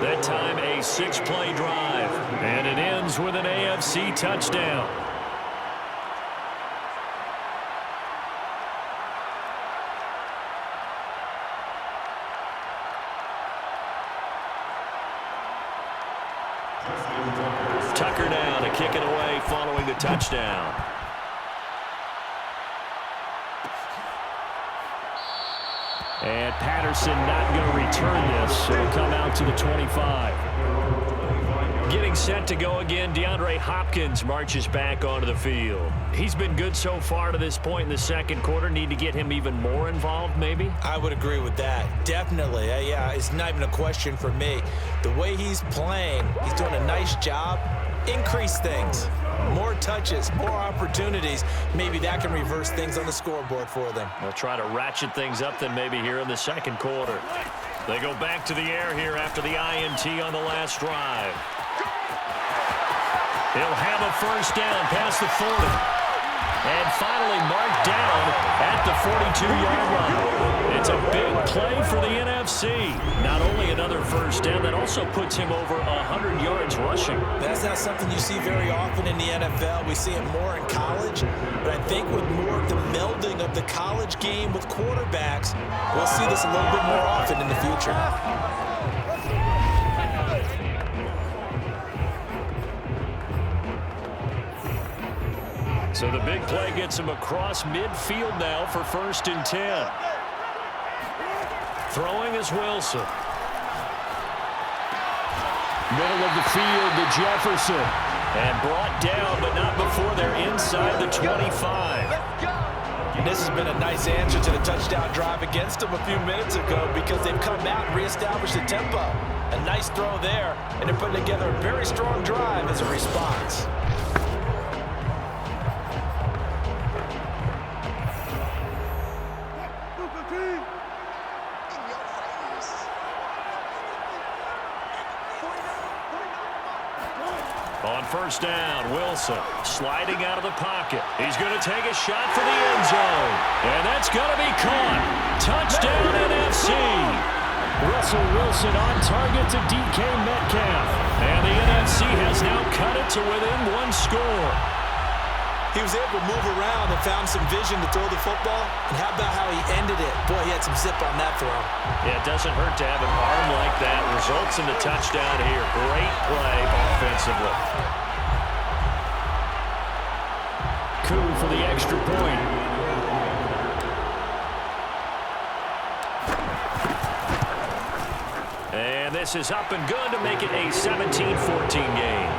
That time a 6-play drive. And it ends with an AFC touchdown. Tucker now to kick it away following the touchdown. And Patterson not going to return this. It'll come out to the 25. Getting set to go again, DeAndre Hopkins marches back onto the field. He's been good so far to this point in the second quarter. Need to get him even more involved, maybe? I would agree with that. Definitely. Yeah, it's not even a question for me. The way he's playing, he's doing a nice job. Increase things. More touches, more opportunities. Maybe that can reverse things on the scoreboard for them. They'll try to ratchet things up then maybe here in the second quarter. They go back to the air here after the INT on the last drive. They'll have a first down past the 40. And finally marked down at the 42-yard line. It's a big play for the NFC. Not only another first down, that also puts him over 100 yards rushing. That's not something you see very often in the NFL. We see it more in college. But I think with more of the melding of the college game with quarterbacks, we'll see this a little bit more often in the future. So the big play gets him across midfield now for 1st and 10. Throwing is Wilson. Middle of the field to Jefferson. And brought down, but not before they're inside the 25. And this has been a nice answer to the touchdown drive against them a few minutes ago because they've come out and reestablished the tempo. A nice throw there, and they're putting together a very strong drive as a response. On 1st down, Wilson sliding out of the pocket. He's going to take a shot for the end zone. And that's going to be caught. Touchdown NFC. Russell Wilson on target to DK Metcalf. And the NFC has now cut it to within 1 score. He was able to move around and found some vision to throw the football. And how about how he ended it? Boy, he had some zip on that throw. Yeah, it doesn't hurt to have an arm like that. Results in the touchdown here. Great play offensively. Coup for the extra point. And this is up and good to make it a 17-14 game.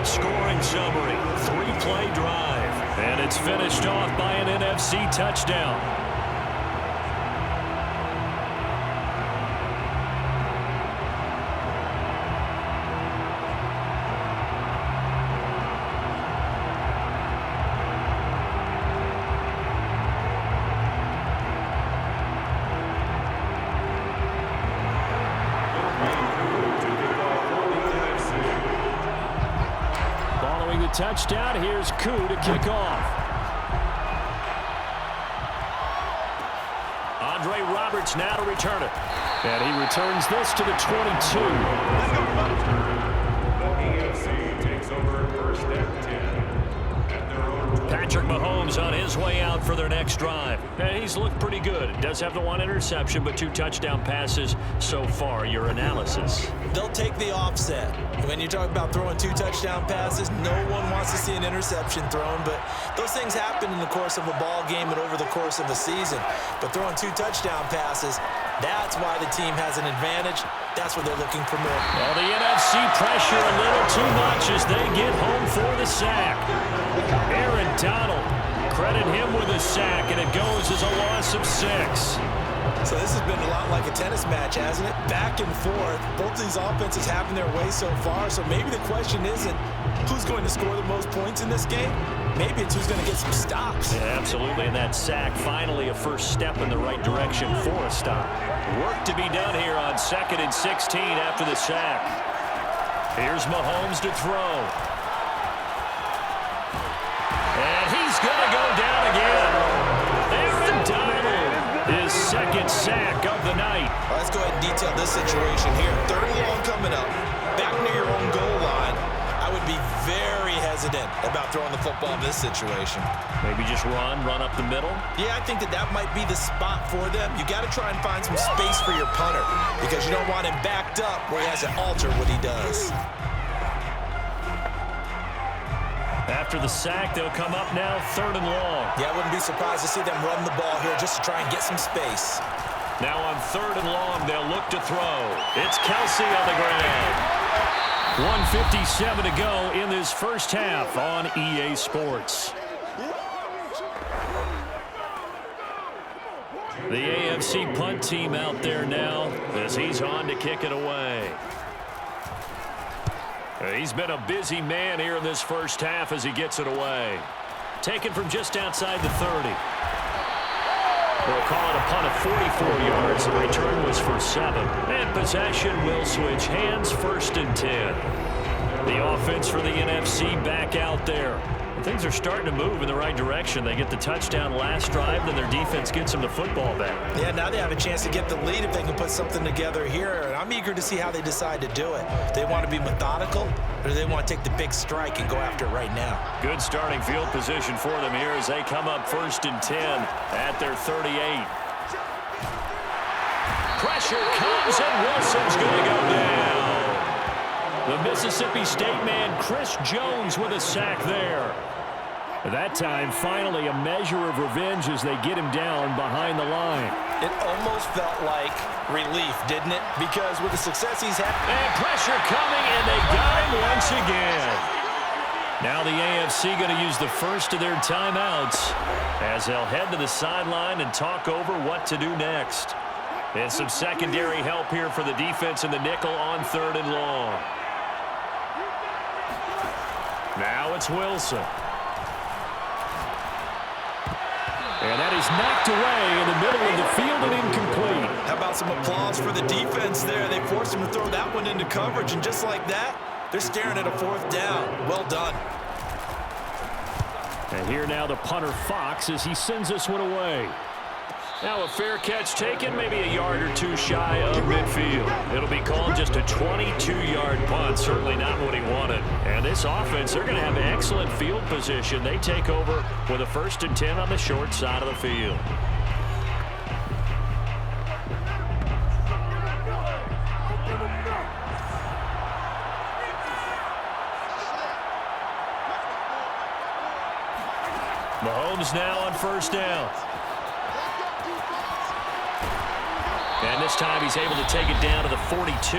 Scoring summary, 3-play drive. And it's finished off by an NFC touchdown. Touchdown. Here's Koo to kick off. Andre Roberts now to return it. And he returns this to the 22. The AFC takes over 1st and 10 at their own. Patrick Mahomes on his way out for their next drive. And he's looked pretty good. Does have the 1 interception, but 2 touchdown passes so far. Your analysis? They'll take the offset. When you talk about throwing 2 touchdown passes, no one wants to see an interception thrown, but those things happen in the course of a ball game and over the course of a season. But throwing 2 touchdown passes, that's why the team has an advantage. That's what they're looking for more. Well, the NFC pressure a little too much as they get home for the sack. Aaron Donald, credit him with a sack, and it goes as a loss of 6. So this has been a lot like a tennis match, hasn't it? Back and forth. Both these offenses having their way so far. So maybe the question isn't who's going to score the most points in this game. Maybe it's who's going to get some stops. Yeah, absolutely. And that sack, finally a first step in the right direction for a stop. Work to be done here on 2nd and 16 after the sack. Here's Mahomes to throw. And he's going to go down again. Aaron Donald, his 2nd sack of the night. Well, let's go ahead and detail this situation here. 3rd and long coming up. Back near your own goal line. I would be very hesitant about throwing the football in this situation. Maybe just run up the middle? Yeah, I think that might be the spot for them. You got to try and find some space for your punter because you don't want him backed up where he has to alter what he does. After the sack, they'll come up now 3rd and long. Yeah, I wouldn't be surprised to see them run the ball here just to try and get some space. Now on 3rd and long, they'll look to throw. It's Kelsey on the ground. 1:57 to go in this first half on EA Sports. The AFC punt team out there now as he's on to kick it away. He's been a busy man here in this first half as he gets it away. Taken from just outside the 30. We'll call it a punt of 44 yards. The return was for 7. And possession will switch hands, 1st and 10. The offense for the NFC back out there. Things are starting to move in the right direction. They get the touchdown last drive, then their defense gets them the football back. Yeah, now they have a chance to get the lead if they can put something together here. And I'm eager to see how they decide to do it. They want to be methodical, or do they want to take the big strike and go after it right now? Good starting field position for them here as they come up 1st and 10 at their 38. Pressure comes, and Wilson's going to go down. The Mississippi State man, Chris Jones, with a sack there. That time, finally, a measure of revenge as they get him down behind the line. It almost felt like relief, didn't it? Because with the success he's had... And pressure coming, and they got him once again. Now the AFC going to use the first of their timeouts as they'll head to the sideline and talk over what to do next. And some secondary help here for the defense in the nickel on 3rd and long. Now it's Wilson. And that is knocked away in the middle of the field and incomplete. How about some applause for the defense there? They forced him to throw that one into coverage, and just like that, they're staring at a 4th down. Well done. And here now the punter Fox as he sends this one away. Now a fair catch taken, maybe a yard or two shy of midfield. It'll be called just a 22-yard punt, certainly not what he wanted. And this offense, they're going to have excellent field position. They take over with a 1st and 10 on the short side of the field. Mahomes now on 1st down. And this time he's able to take it down to the 42.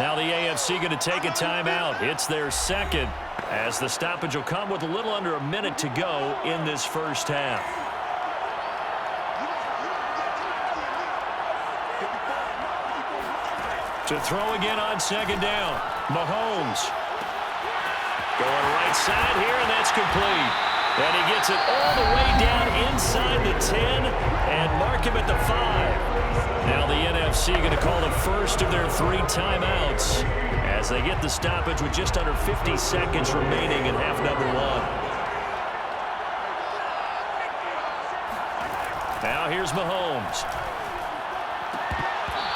Now the AFC going to take a timeout. It's their second as the stoppage will come with a little under a minute to go in this first half. To throw again on 2nd down. Mahomes going right side here, and that's complete. And he gets it all the way down inside the 10 and mark him at the 5. Now the NFC going to call the first of their 3 timeouts as they get the stoppage with just under 50 seconds remaining in half number 1. Now here's Mahomes.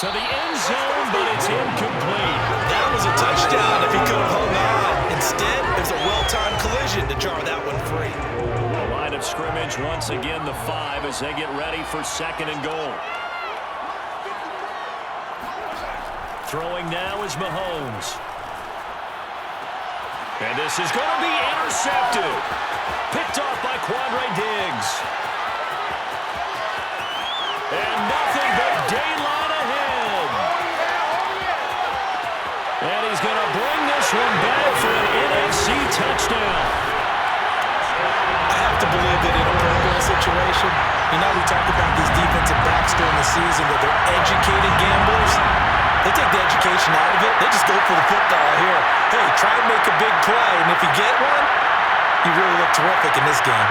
To the end zone, but it's incomplete. That was a touchdown if he could have hung on. Instead, it was a well-timed collision to jar that one free. The line of scrimmage once again the 5 as they get ready for 2nd and goal. Throwing now is Mahomes. And this is going to be intercepted. Picked off by Quandre Diggs. And nothing but daylight ahead. And he's going to bring this one back for an NFC touchdown. I have to believe that in a perfect situation, you know, we talk about these defensive backs during the season, that they're educated gamblers. They take the education out of it. They just go for the football here. Hey, try and make a big play, and if you get one, you really look terrific in this game.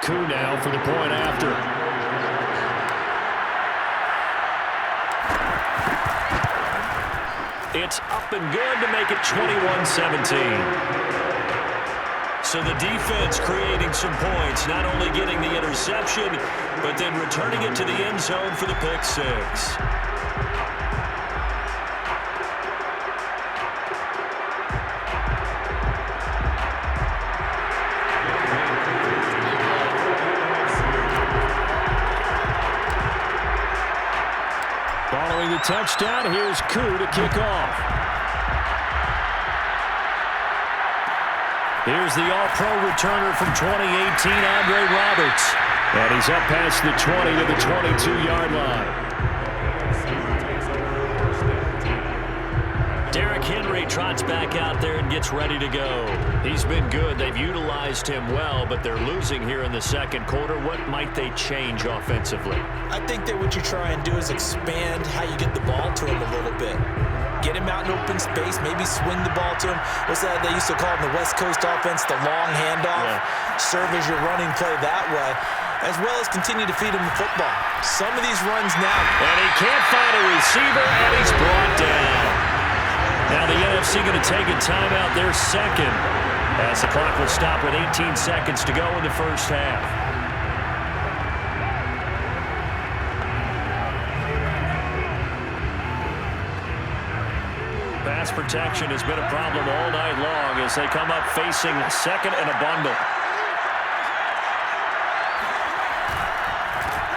Coup now for the point after. It's up and good to make it 21-17. So the defense creating some points, not only getting the interception, but then returning it to the end zone for the pick 6. Following the touchdown, here's Koo to kick off. Here's the All-Pro returner from 2018, Andre Roberts. And he's up past the 20 to the 22-yard line. Derrick Henry trots back. back out there and gets ready to go. He's been good. They've utilized him well, but they're losing here in the second quarter. What might they change offensively? I think that what you try and do is expand how you get the ball to him a little bit. Get him out in open space, maybe swing the ball to him. What's that they used to call in the West Coast offense, the long handoff? Yeah. Serve as your running play that way, as well as continue to feed him the football. Some of these runs now. And he can't find a receiver, and he's brought down. Now the NFC going to take a timeout, their second, as the clock will stop with 18 seconds to go in the first half. Pass protection has been a problem all night long as they come up facing second and a bundle.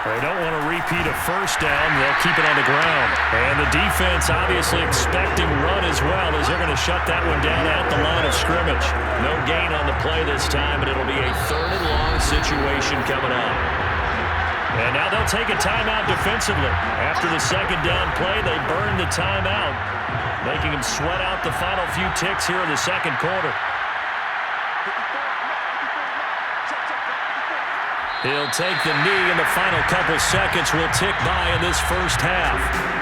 They don't want to repeat a first down. They'll keep it on the ground. And the defense obviously expecting run as well as they're going to shut that one down at the line of scrimmage. No gain on the play this time, but it'll be a third and long situation coming up. And now they'll take a timeout defensively. After the second down play, they burn the timeout, making them sweat out the final few ticks here in the second quarter. He'll take the knee, and the final couple seconds will tick by in this first half.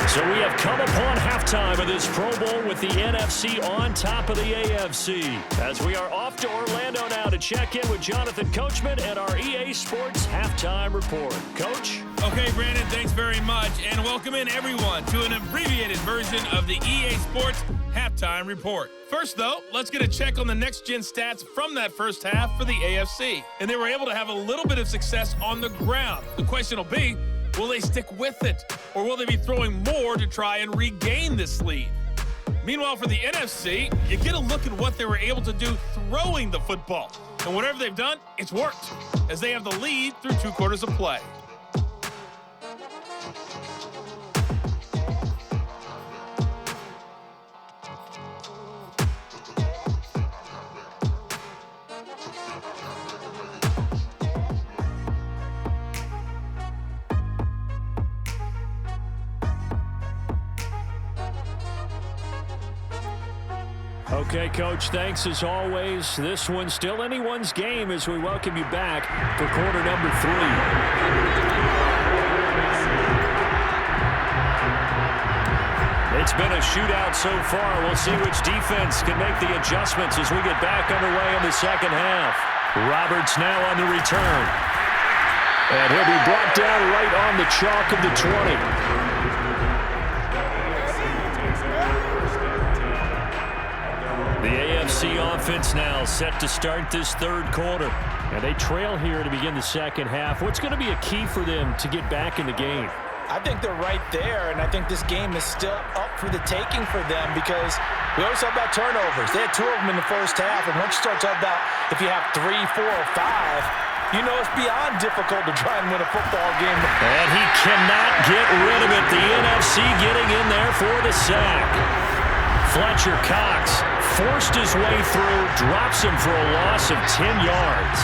So we have come upon halftime of this Pro Bowl with the NFC on top of the AFC. As we are off to Orlando now to check in with Jonathan Coachman and our EA Sports Halftime Report. Coach? Okay, Brandon, thanks very much. And welcome in, everyone, to an abbreviated version of the EA Sports Halftime Report. First, though, let's get a check on the next-gen stats from that first half for the AFC. And they were able to have a little bit of success on the ground. The question will be, will they stick with it? Or will they be throwing more to try and regain this lead? Meanwhile, for the NFC, you get a look at what they were able to do throwing the football. And whatever they've done, it's worked, as they have the lead through 2 quarters of play. Okay, Coach, thanks as always. This one's still anyone's game as we welcome you back for quarter number 3. It's been a shootout so far. We'll see which defense can make the adjustments as we get back underway in the second half. Roberts now on the return. And he'll be brought down right on the chalk of the 20. The AFC offense now set to start this third quarter. And they trail here to begin the second half. What's going to be a key for them to get back in the game? I think they're right there, and I think this game is still up for the taking for them because we always talk about turnovers. They had 2 of them in the first half, and once you start talking about if you have 3, 4, or 5, you know it's beyond difficult to try and win a football game. And he cannot get rid of it. The NFC getting in there for the sack. Fletcher Cox forced his way through, drops him for a loss of 10 yards.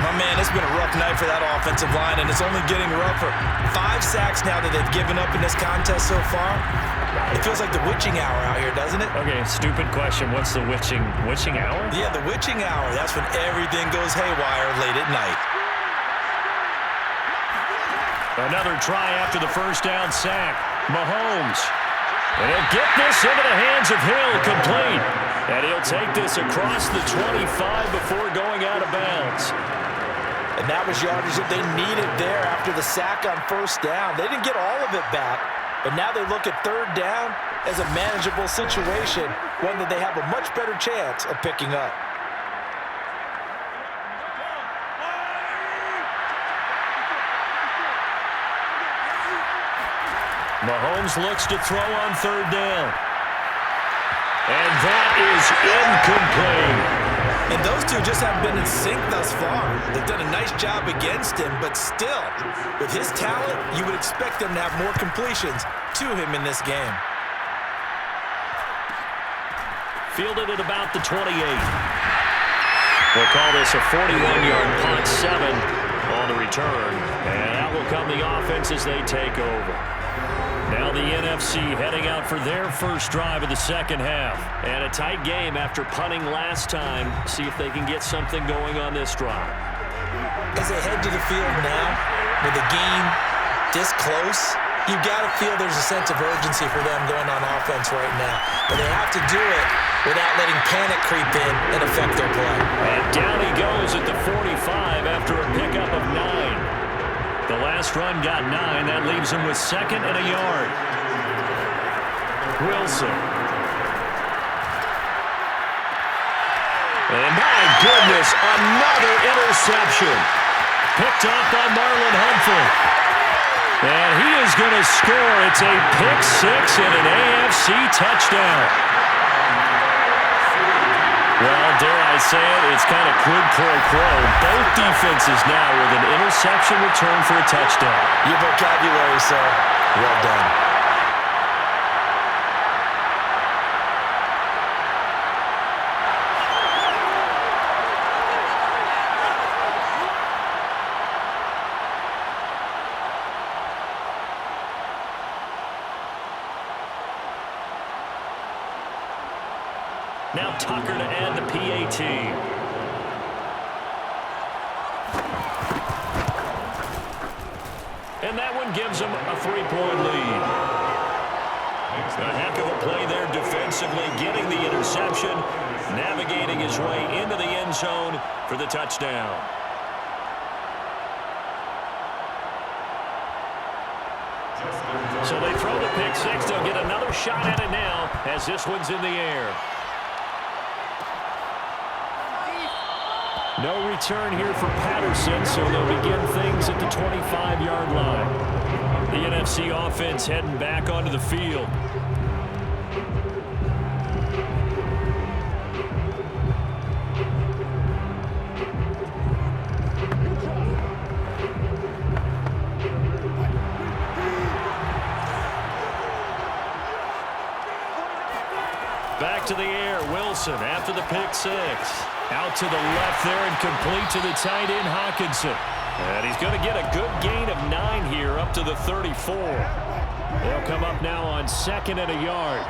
My man, it's been a rough night for that offensive line, and it's only getting rougher. 5 sacks now that they've given up in this contest so far. It feels like the witching hour out here, doesn't it? Okay, stupid question. What's the witching hour? Yeah, the witching hour. That's when everything goes haywire late at night. Another try after the first down sack. Mahomes. And he'll get this into the hands of Hill, complete. And he'll take this across the 25 before going out of bounds. And that was yardage that they needed there after the sack on first down. They didn't get all of it back, but now they look at third down as a manageable situation, one that they have a much better chance of picking up. Mahomes looks to throw on third down. And that is incomplete. And those two just haven't been in sync thus far. They've done a nice job against him, but still, with his talent, you would expect them to have more completions to him in this game. Fielded at about the 28. We'll call this a 41-yard punt, 7 on the return. And that will come the offense as they take over. Now the NFC heading out for their first drive of the second half. And a tight game after punting last time. See if they can get something going on this drive. As they head to the field now, with the game this close, you've got to feel there's a sense of urgency for them going on offense right now. But they have to do it without letting panic creep in and affect their play. And down he goes at the 45 after a pickup of 9. The last run got 9. That leaves him with 2nd and a yard. Wilson. And my goodness, another interception. Picked off by Marlon Humphrey. And he is going to score. It's a pick 6 and an AFC touchdown. Well, dare I say it, it's kind of quid pro quo. Both defenses now with an interception return for a touchdown. Your vocabulary, sir. Well done. Now Tucker to add the PAT. And that one gives them a 3-point lead. A heck of a play there defensively, getting the interception, navigating his way into the end zone for the touchdown. So they throw the pick 6. They'll get another shot at it now as this one's in the air. No return here for Patterson, so they'll begin things at the 25-yard line. The NFC offense heading back onto the field. Back to the air, Wilson after the pick 6. Out to the left there and complete to the tight end, Hawkinson. And he's going to get a good gain of 9 here up to the 34. They'll come up now on 2nd and a yard.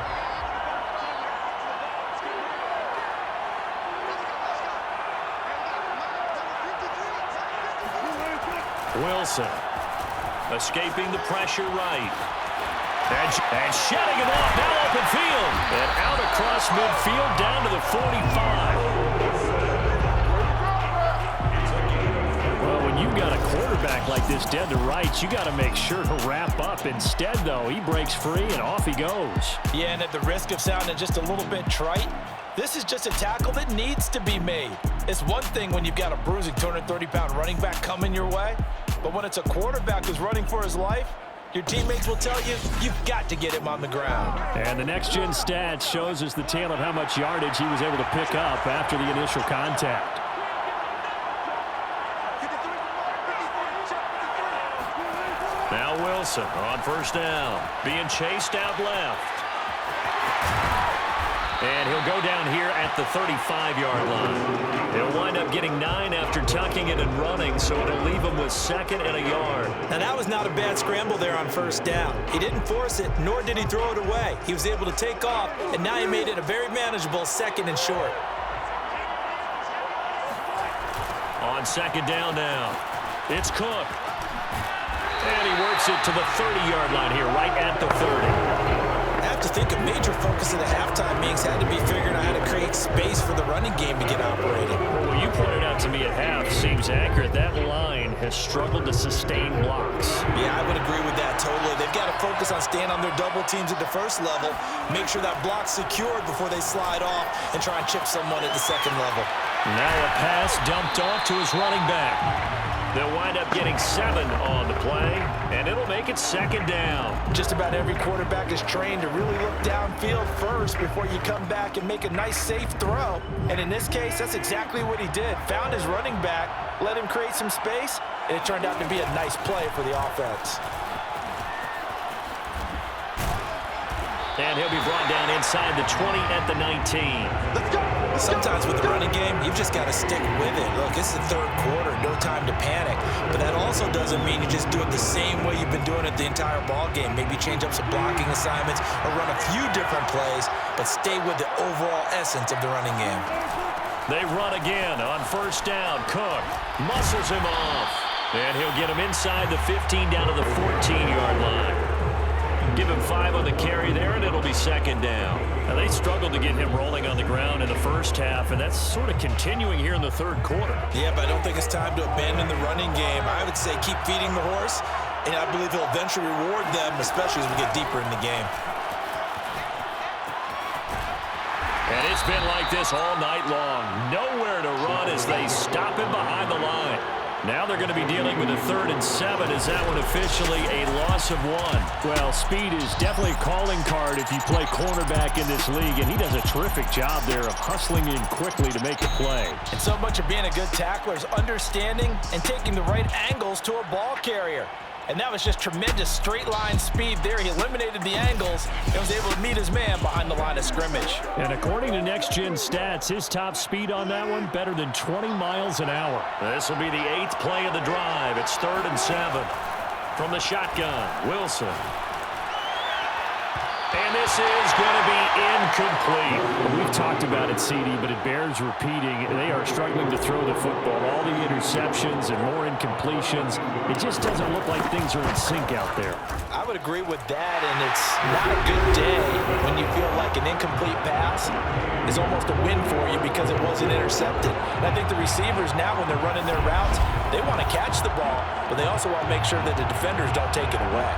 Wilson escaping the pressure right. And shutting him off, now open field. And out across midfield down to the 45. Well, when you got a quarterback like this dead to rights, you got to make sure to wrap up. Instead, though, he breaks free and off he goes. Yeah, and at the risk of sounding just a little bit trite, this is just a tackle that needs to be made. It's one thing when you've got a bruising 230-pound running back coming your way, but when it's a quarterback who's running for his life, your teammates will tell you, you've got to get him on the ground. And the next-gen stats shows us the tale of how much yardage he was able to pick up after the initial contact. Now Wilson on first down, being chased out left. And he'll go down here at the 35-yard line. He'll wind up getting 9 after tucking it and running, so it'll leave him with 2nd and a yard. Now, that was not a bad scramble there on first down. He didn't force it, nor did he throw it away. He was able to take off, and now he made it a very manageable 2nd and short. On 2nd down now, it's Cook. And he works it to the 30-yard line here, right at the 30. I have to think a major focus of the halftime meetings had to be figuring out how to create space for the running game to get operating. Well, what you pointed out to me at half seems accurate. That line has struggled to sustain blocks. Yeah, I would agree with that totally. They've got to focus on staying on their double teams at the first level, make sure that block's secured before they slide off and try and chip someone at the second level. Now a pass dumped off to his running back. They'll wind up getting 7 on the play, and it'll make it 2nd down. Just about every quarterback is trained to really look downfield first before you come back and make a nice, safe throw. And in this case, that's exactly what he did. Found his running back, let him create some space, and it turned out to be a nice play for the offense. And he'll be brought down inside the 20 at the 19. Let's go! Sometimes with the running game, you've just got to stick with it. Look, it's the third quarter, no time to panic. But that also doesn't mean you just do it the same way you've been doing it the entire ball game. Maybe change up some blocking assignments or run a few different plays, but stay with the overall essence of the running game. They run again on first down. Cook muscles him off. And he'll get him inside the 15 down to the 14-yard line. Give him 5 on the carry there, and it'll be second down. Now, they struggled to get him rolling on the ground in the first half, and that's sort of continuing here in the third quarter. Yeah, but I don't think it's time to abandon the running game. I would say keep feeding the horse, and I believe he'll eventually reward them, especially as we get deeper in the game. And it's been like this all night long. Nowhere to run as they stop him behind the line. Now they're going to be dealing with a 3rd and 7. Is that one officially a loss of 1? Well, speed is definitely a calling card if you play cornerback in this league, and he does a terrific job there of hustling in quickly to make the play. And so much of being a good tackler is understanding and taking the right angles to a ball carrier. And that was just tremendous straight-line speed there. He eliminated the angles and was able to meet his man behind the line of scrimmage. And according to Next Gen Stats, his top speed on that one, better than 20 miles an hour. This will be the 8th play of the drive. It's 3rd and 7. From the shotgun, Wilson. And this is going to be incomplete. We've talked about it, CD, but it bears repeating. They are struggling to throw the football. All the interceptions and more incompletions. It just doesn't look like things are in sync out there. I would agree with that, and it's not a good day when you feel like an incomplete pass is almost a win for you because it wasn't intercepted. And I think the receivers now, when they're running their routes, they want to catch the ball, but they also want to make sure that the defenders don't take it away.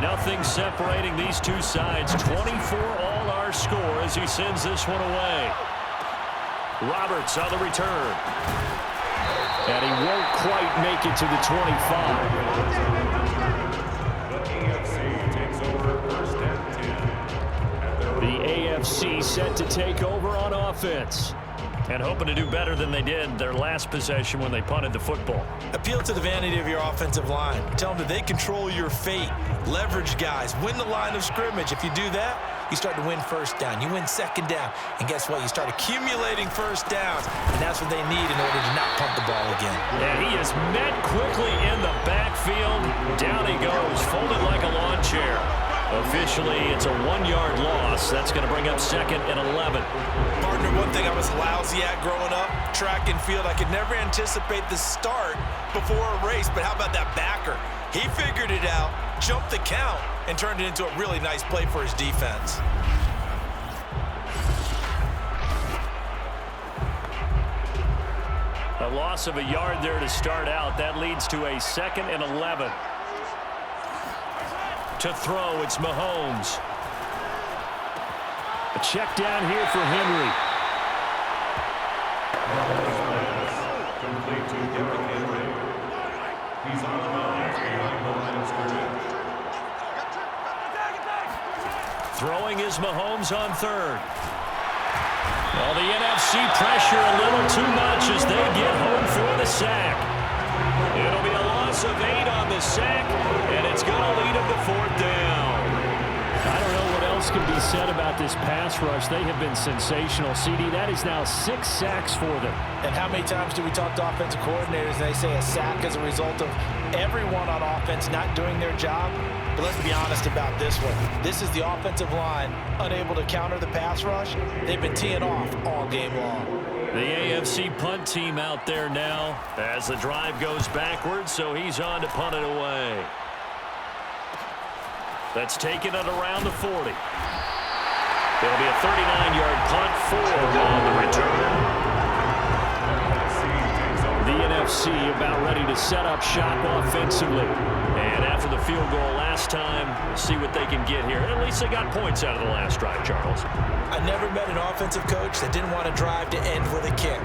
Nothing separating these two sides. 24 all our score as he sends this one away. Roberts on the return. And he won't quite make it to the 25. The AFC takes over first and 10. The AFC set to take over on offense. And hoping to do better than they did their last possession when they punted the football. Appeal to the vanity of your offensive line. Tell them that they control your fate. Leverage guys. Win the line of scrimmage. If you do that, you start to win first down. You win second down. And guess what? You start accumulating first downs. And that's what they need in order to not pump the ball again. And he is met quickly in the backfield. Down he goes, folded like a lawn chair. Officially, it's a 1-yard loss. That's going to bring up 2nd and 11. Partner, one thing I was lousy at growing up, track and field, I could never anticipate the start before a race, but how about that backer? He figured it out, jumped the count, and turned it into a really nice play for his defense. A loss of a yard there to start out. That leads to a 2nd and 11. To throw, it's Mahomes. A check down here for Henry. Complete to Derrick Henry. He's on the line behind the line of scrimmage. Throwing is Mahomes on 3rd. Well, the NFC pressure a little too much as they get home for the sack. It'll be a loss of 8 on the sack, and it's going to lead them to 4th down. I don't know what else can be said about this pass rush. They have been sensational. CD, that is now 6 sacks for them. And how many times do we talk to offensive coordinators and they say a sack is a result of everyone on offense not doing their job? But let's be honest about this one. This is the offensive line unable to counter the pass rush. They've been teeing off all game long. The AFC punt team out there now as the drive goes backwards, so he's on to punt it away. That's taken at around the 40. It'll be a 39-yard punt for on the return. The NFC about ready to set up shop offensively. And after the field goal last time, we'll see what they can get here. At least they got points out of the last drive, Charles. I never met an offensive coach that didn't want to drive to end with a kick.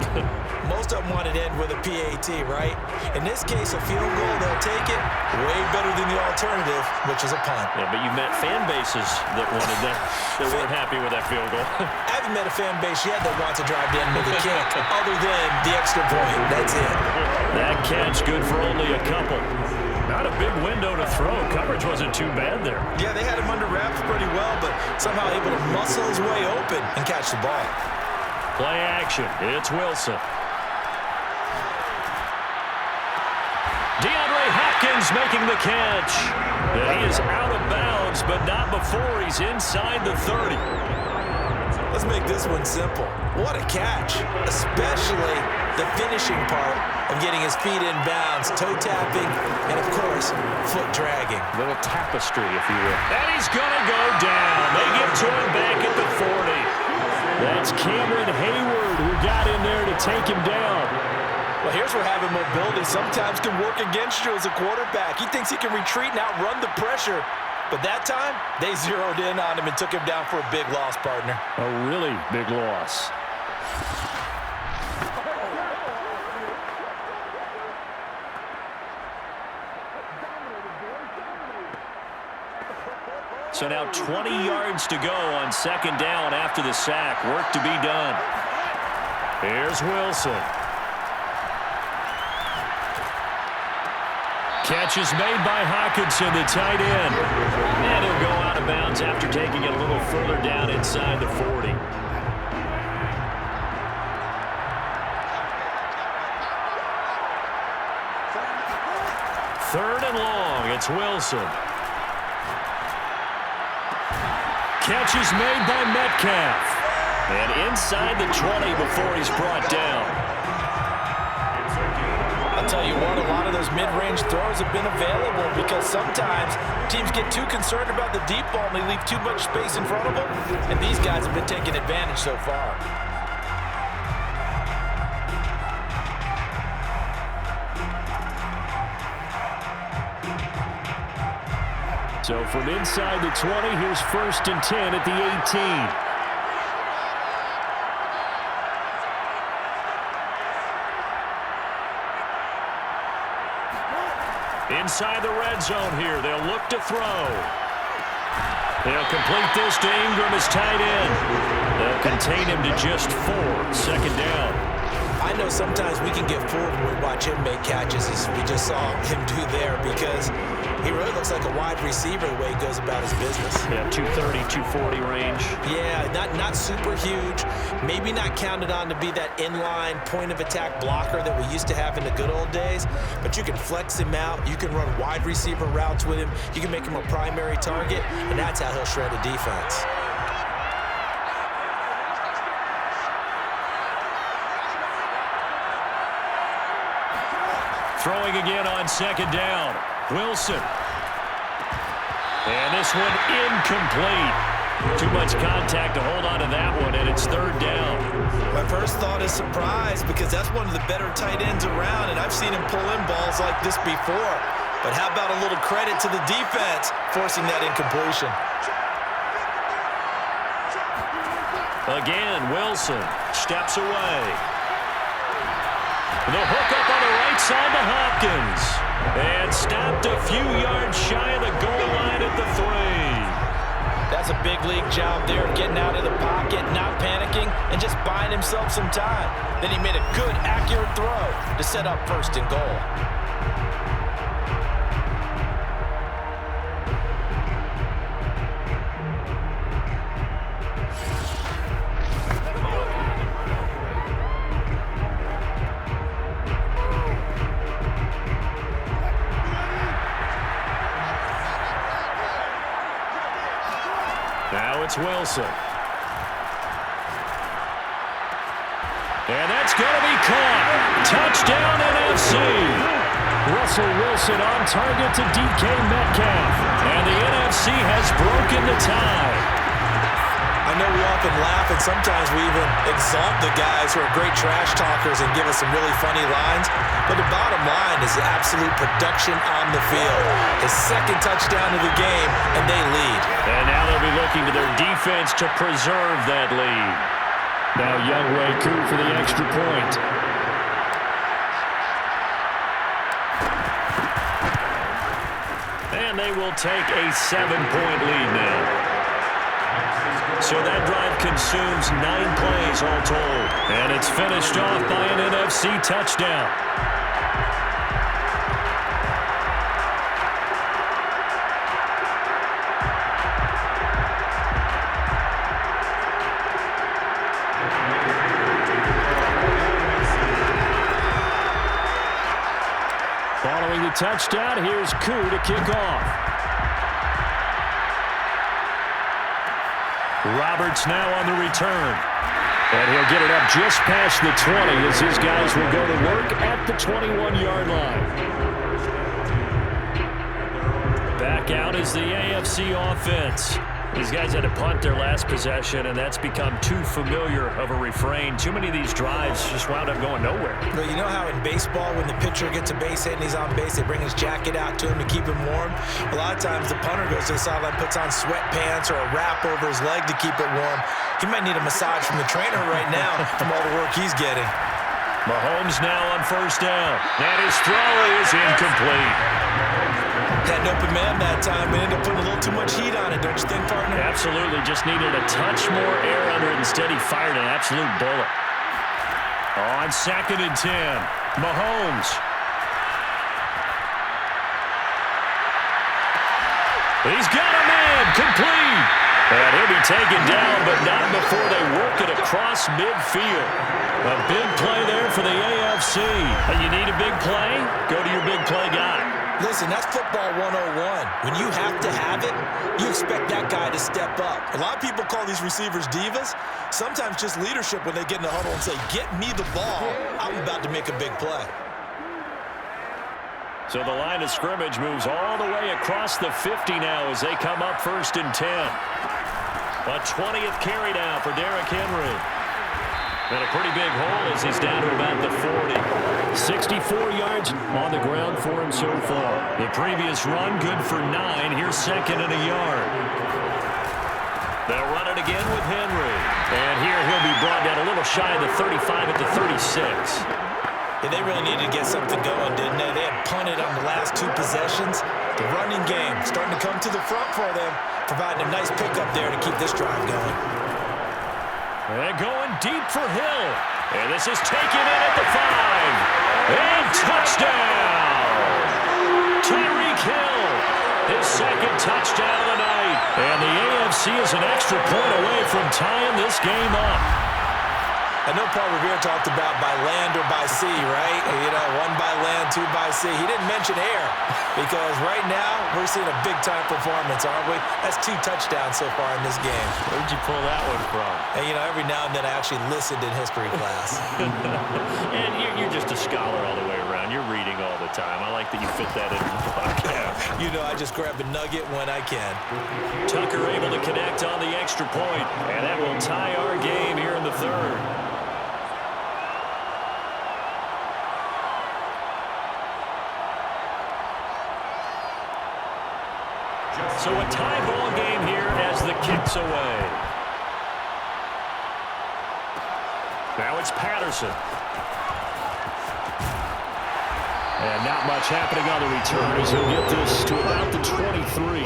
Most of them wanted to end with a PAT, right? In this case, a field goal, they'll take it way better than the alternative, which is a punt. Yeah, but you met fan bases that wanted that, that weren't happy with that field goal. I haven't met a fan base yet that wants to drive to end with a kick, other than the extra point. That's it. That catch good for only a couple. Not a big window to throw. Coverage wasn't too bad there. Yeah, they had him under wraps pretty well, but somehow able to muscle his way open and catch the ball. Play action. It's Wilson. DeAndre Hopkins making the catch. And he is out of bounds, but not before he's inside the 30. Let's make this one simple. What a catch, especially the finishing part of getting his feet in bounds, toe tapping, and of course, foot dragging. Little tapestry, if you will. And he's going to go down. They get to him back at the 40. That's Cameron Hayward who got in there to take him down. Well, here's where having mobility sometimes can work against you as a quarterback. He thinks he can retreat and outrun the pressure. But that time, they zeroed in on him and took him down for a big loss, partner. A really big loss. So now 20 yards to go on second down after the sack. Work to be done. Here's Wilson. Catch is made by Hockenson, the tight end. And he'll go out of bounds after taking it a little further down inside the 40. Third and long, it's Wilson. Catch is made by Metcalf. And inside the 20 before he's brought down. I'll tell you what, a lot of those mid-range throws have been available because sometimes teams get too concerned about the deep ball and they leave too much space in front of them. And these guys have been taking advantage so far. So from inside the 20, here's 1st and 10 at the 18. Inside the red zone here, they'll look to throw. They'll complete this to Ingram as tight end. They'll contain him to just 4, second down. I know sometimes we can get fooled when we watch him make catches, as we just saw him do there, because he really looks like a wide receiver the way he goes about his business. Yeah, 230, 240 range. Yeah, not super huge. Maybe not counted on to be that inline point-of-attack blocker that we used to have in the good old days, but you can flex him out. You can run wide receiver routes with him. You can make him a primary target, and that's how he'll shred a defense. Throwing again on second down. Wilson. And this one incomplete. Too much contact to hold on to that one, and it's third down. My first thought is surprise, because that's one of the better tight ends around, and I've seen him pull in balls like this before. But how about a little credit to the defense forcing that incompletion? Again, Wilson steps away. The hook up on the right side to Hopkins. And stopped a few yards shy of the goal line at the 3. That's a big league job there of getting out of the pocket, not panicking, and just buying himself some time. Then he made a good, accurate throw to set up 1st and goal. Now it's Wilson. And that's going to be caught. Touchdown NFC. Russell Wilson on target to DK Metcalf. And the NFC has broken the tie. I I know we often laugh, and sometimes we even exalt the guys who are great trash talkers and give us some really funny lines. But the bottom line is absolute production on the field. His second touchdown of the game, and they lead. And now they'll be looking to their defense to preserve that lead. Now Youngway Koo for the extra point. And they will take a 7-point lead now. So that drive consumes 9 plays all told. And it's finished off by an NFC touchdown. Following the touchdown, here's Koo to kick off. Roberts now on the return. And he'll get it up just past the 20 as his guys will go to work at the 21-yard line. Back out is the AFC offense. These guys had to punt their last possession, and that's become too familiar of a refrain. Too many of these drives just wound up going nowhere. Well, you know how in baseball, when the pitcher gets a base hit and he's on base, they bring his jacket out to him to keep him warm? A lot of times the punter goes to the sideline, puts on sweatpants or a wrap over his leg to keep it warm. He might need a massage from the trainer right now from all the work he's getting. Mahomes now on first down. And his throw is incomplete. Had an open man that time and ended up putting a little too much heat on it, don't you think, partner? Absolutely. Just needed a touch more air under it. Instead, he fired an absolute bullet. On 2nd and 10, Mahomes. He's got a man, complete. And he'll be taken down, but not before they work it across midfield. A big play there for the AFC. You need a big play? Go to your big play guy. Listen, that's football 101. When you have to have it, you expect that guy to step up. A lot of people call these receivers divas. Sometimes just leadership when they get in the huddle and say, get me the ball. I'm about to make a big play. So the line of scrimmage moves all the way across the 50 now as they come up 1st and 10. A 20th carry now for Derrick Henry. And a pretty big hole as he's down to about the 40. 64 yards on the ground for him so far. The previous run good for 9. Here's 2nd and a yard. They'll run it again with Henry. And here he'll be brought down a little shy of the 35 at the 36. Yeah, they really needed to get something going, didn't they? They had punted on the last 2 possessions. The running game starting to come to the front for them, providing a nice pickup there to keep this drive going. And going deep for Hill. And this is taken in at the 5. And touchdown! Tyreek Hill, his 2nd touchdown of the night. And the AFC is an extra point away from tying this game up. I know Paul Revere talked about by land or by sea, right? You know, 1 by land, 2 by sea. He didn't mention air because right now we're seeing a big-time performance, aren't we? That's 2 touchdowns so far in this game. Where'd you pull that one from? And, you know, every now and then I actually listened in history class. And you're just a scholar all the way around. You're reading all the time. I like that you fit that in the book. You know, I just grab a nugget when I can. Tucker able to connect on the extra point, and that will tie our game here in the 3rd. So a tie ball game here as the kick's away. Now it's Patterson. And not much happening on the return as he'll get this to about the 23.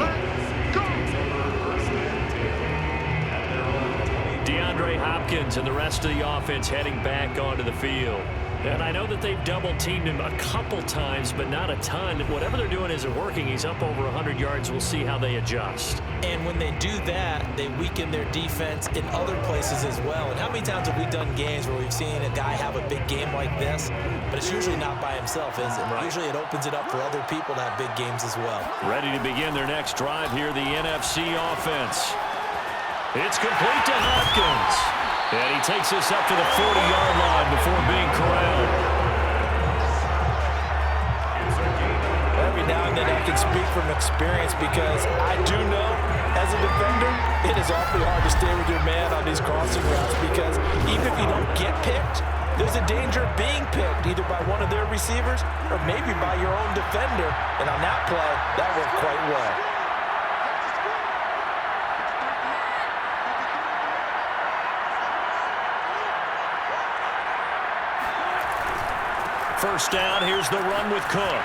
DeAndre Hopkins and the rest of the offense heading back onto the field. And I know that they've double-teamed him a couple times, but not a ton. Whatever they're doing isn't working. He's up over 100 yards. We'll see how they adjust. And when they do that, they weaken their defense in other places as well. And how many times have we done games where we've seen a guy have a big game like this, but it's usually not by himself, is it? Right. Usually it opens it up for other people to have big games as well. Ready to begin their next drive here, the NFC offense. It's complete to Hopkins. And he takes this up to the 40-yard line before being corralled. Every now and then I can speak from experience because I do know, as a defender, It is awfully hard to stay with your man on these crossing routes because even if you don't get picked, there's a danger of being picked either by one of their receivers or maybe by your own defender. And on that play, that worked quite well. First down, here's the run with Cook.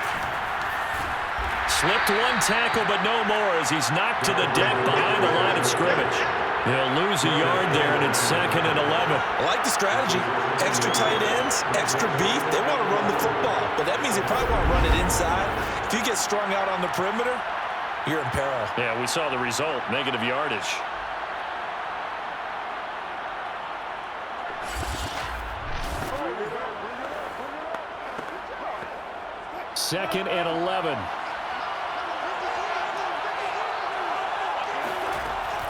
Slipped one tackle, but no more as he's knocked to the deck behind the line of scrimmage. They'll lose a yard there, and it's 2nd and 11. I like the strategy. Extra tight ends, extra beef. They want to run the football, but that means they probably want to run it inside. If you get strung out on the perimeter, you're in peril. Yeah, we saw the result, negative yardage. Second and 11.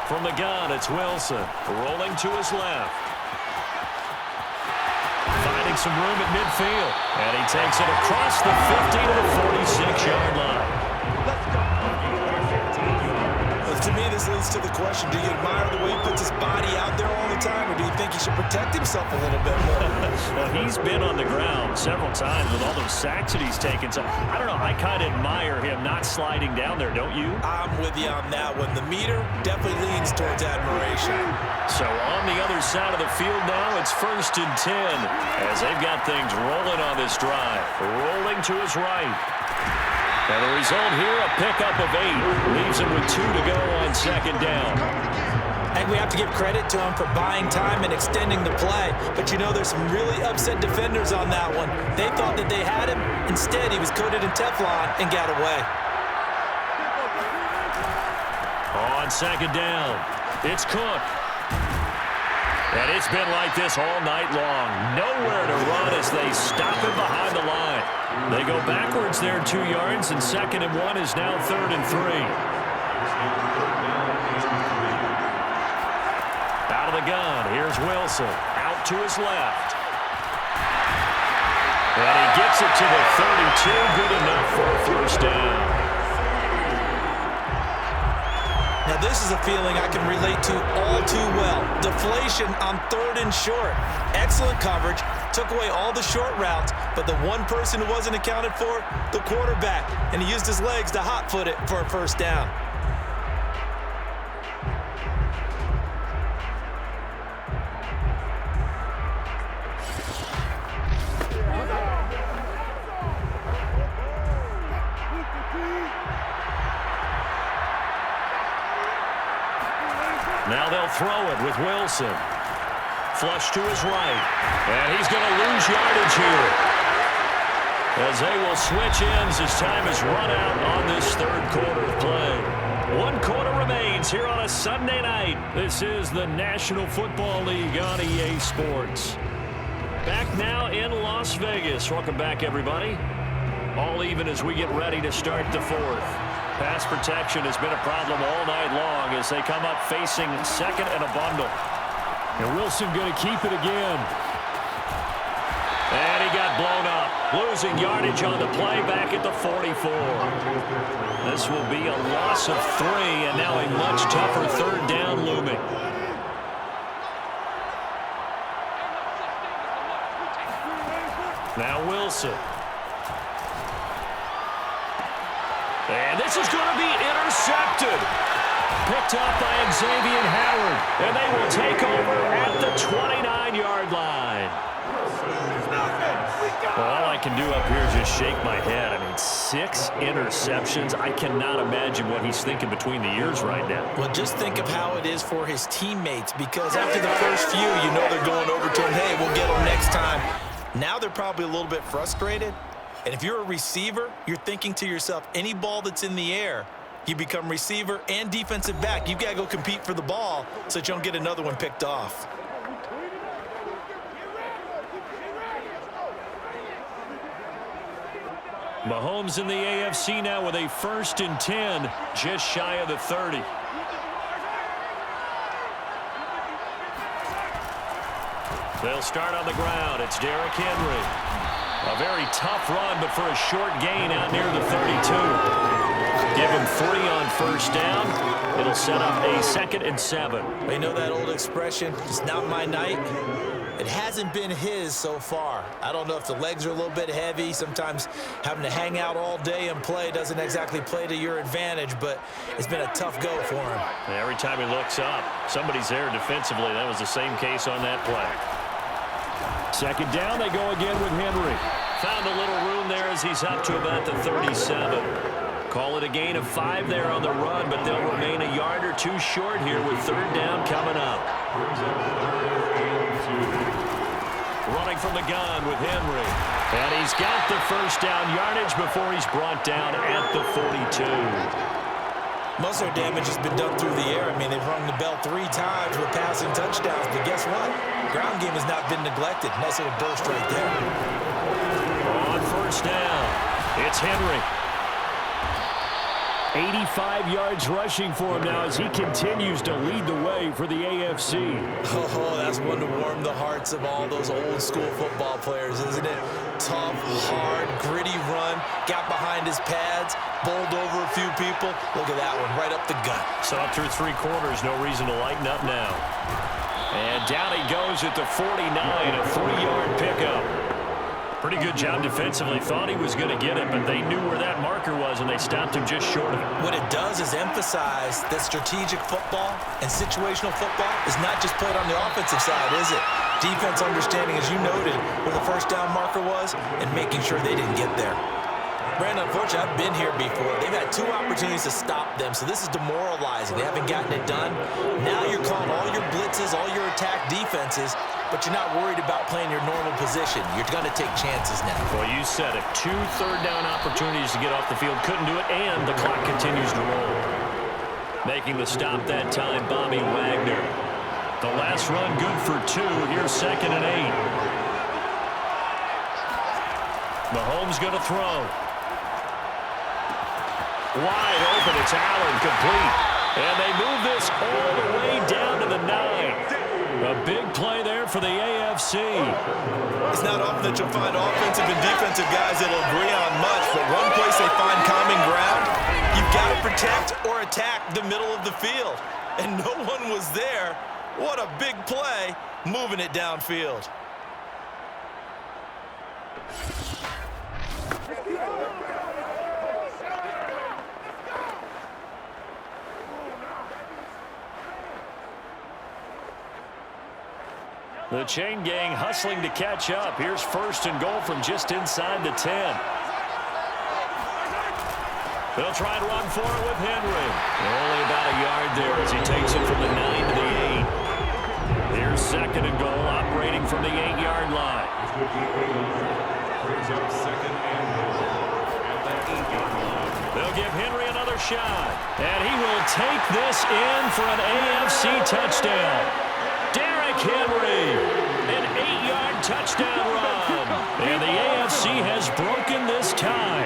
From the gun, it's Wilson. Rolling to his left. Finding some room at midfield. And he takes it across the 50 to the 46-yard line. Well, to me, this leads to the question, do you admire the way he puts his body out there all the time, or do you think he should protect himself a little bit more? Well, he's been on the ground several times with all those sacks that he's taken. So, I don't know, I kind of admire him not sliding down there, don't you? I'm with you on that one. The meter definitely leans towards admiration. So on the other side of the field now, it's 1st and 10 as they've got things rolling on this drive. Rolling to his right. And the result here, a pickup of 8. Leaves him with 2 to go on 2nd down. I think we have to give credit to him for buying time and extending the play. But you know, there's some really upset defenders on that one. They thought that they had him. Instead, he was coated in Teflon and got away. On 2nd down, it's Cook. And it's been like this all night long. Nowhere to run as they stop him behind the line. They go backwards there 2 yards, and 2nd and 1 is now 3rd and 3. Out of the gun, here's Wilson. Out to his left. And he gets it to the 32. Good enough for a 1st down. Now, this is a feeling I can relate to all too well. Deflation on 3rd and short. Excellent coverage. Took away all the short routes, but the one person who wasn't accounted for, the quarterback. And he used his legs to hot-foot it for a 1st down. Now they'll throw it with Wilson. Flush to his right. And he's going to lose yardage here, as they will switch ends as time is run out on this 3rd quarter of play. 1 quarter remains here on a Sunday night. This is the National Football League on EA Sports. Back now in Las Vegas. Welcome back, everybody. All even as we get ready to start the 4th. Pass protection has been a problem all night long as they come up facing 2nd and a bundle. And Wilson going to keep it again. And he got blown up. Losing yardage on the play back at the 44. This will be a loss of 3, and now a much tougher 3rd down looming. Now Wilson. And this is going to be intercepted. Picked up by Xavier Howard. And they will take over at the 29-yard line. Well, all I can do up here is just shake my head. I mean, 6 interceptions. I cannot imagine what he's thinking between the ears right now. Well, just think of how it is for his teammates, because after the first few, you know they're going over to him, hey, we'll get him next time. Now they're probably a little bit frustrated. And if you're a receiver, you're thinking to yourself, any ball that's in the air, you become receiver and defensive back. You've got to go compete for the ball so that you don't get another one picked off. Mahomes in the AFC now with a 1st and 10, just shy of the 30. They'll start on the ground. It's Derrick Henry. A very tough run, but for a short gain out near the 32. Give him 3 on first down. It'll set up a 2nd and 7. They know that old expression, it's not my night. It hasn't been his so far. I don't know if the legs are a little bit heavy. Sometimes having to hang out all day and play doesn't exactly play to your advantage, but it's been a tough go for him. And every time he looks up, somebody's there defensively. That was the same case on that play. 2nd down, they go again with Henry. Found a little room there as he's up to about the 37. Call it a gain of 5 there on the run, but they'll remain a yard or 2 short here with 3rd down coming up. Running from the gun with Henry. And he's got the first down yardage before he's brought down at the 42. Most of their damage has been done through the air. I mean, they've rung the bell 3 times with passing touchdowns, but guess what? Ground game has not been neglected. Nice little burst right there. On first down, it's Henry. 85 yards rushing for him now as he continues to lead the way for the AFC. Oh, that's one to warm the hearts of all those old school football players, isn't it? Tough, hard, gritty run, got behind his pads, bowled over a few people. Look at that one, right up the gut. So up through 3 quarters, no reason to lighten up now. And down he goes at the 49, a 3-yard pickup. Pretty good job defensively. Thought he was going to get it, but they knew where that marker was, and they stopped him just short of it. What it does is emphasize that strategic football and situational football is not just played on the offensive side, is it? Defense understanding, as you noted, where the first down marker was and making sure they didn't get there. Brandon, unfortunately, I've been here before. They've had 2 opportunities to stop them, so this is demoralizing. They haven't gotten it done. Now you're calling all your blitzes, all your attack defenses, but you're not worried about playing your normal position. You're going to take chances now. Well, you said it. 2 third-down opportunities to get off the field. Couldn't do it, and the clock continues to roll. Making the stop that time, Bobby Wagner. The last run good for 2. Here's 2nd and 8. Mahomes going to throw. Wide open, it's Allen, complete. And they move this all the way down to the 9. A big play there for the AFC. It's not often that you'll find offensive and defensive guys that'll agree on much, but one place they find common ground, you've got to protect or attack the middle of the field. And no one was there. What a big play, moving it downfield. The chain gang hustling to catch up. Here's 1st and goal from just inside the 10. They'll try and run for it with Henry. Only about a yard there as he takes it from the 9 to the 8. Here's 2nd and goal, operating from the 8-yard line. They'll give Henry another shot. And he will take this in for an AFC touchdown. Henry, an 8-yard touchdown run. And the AFC has broken this tie.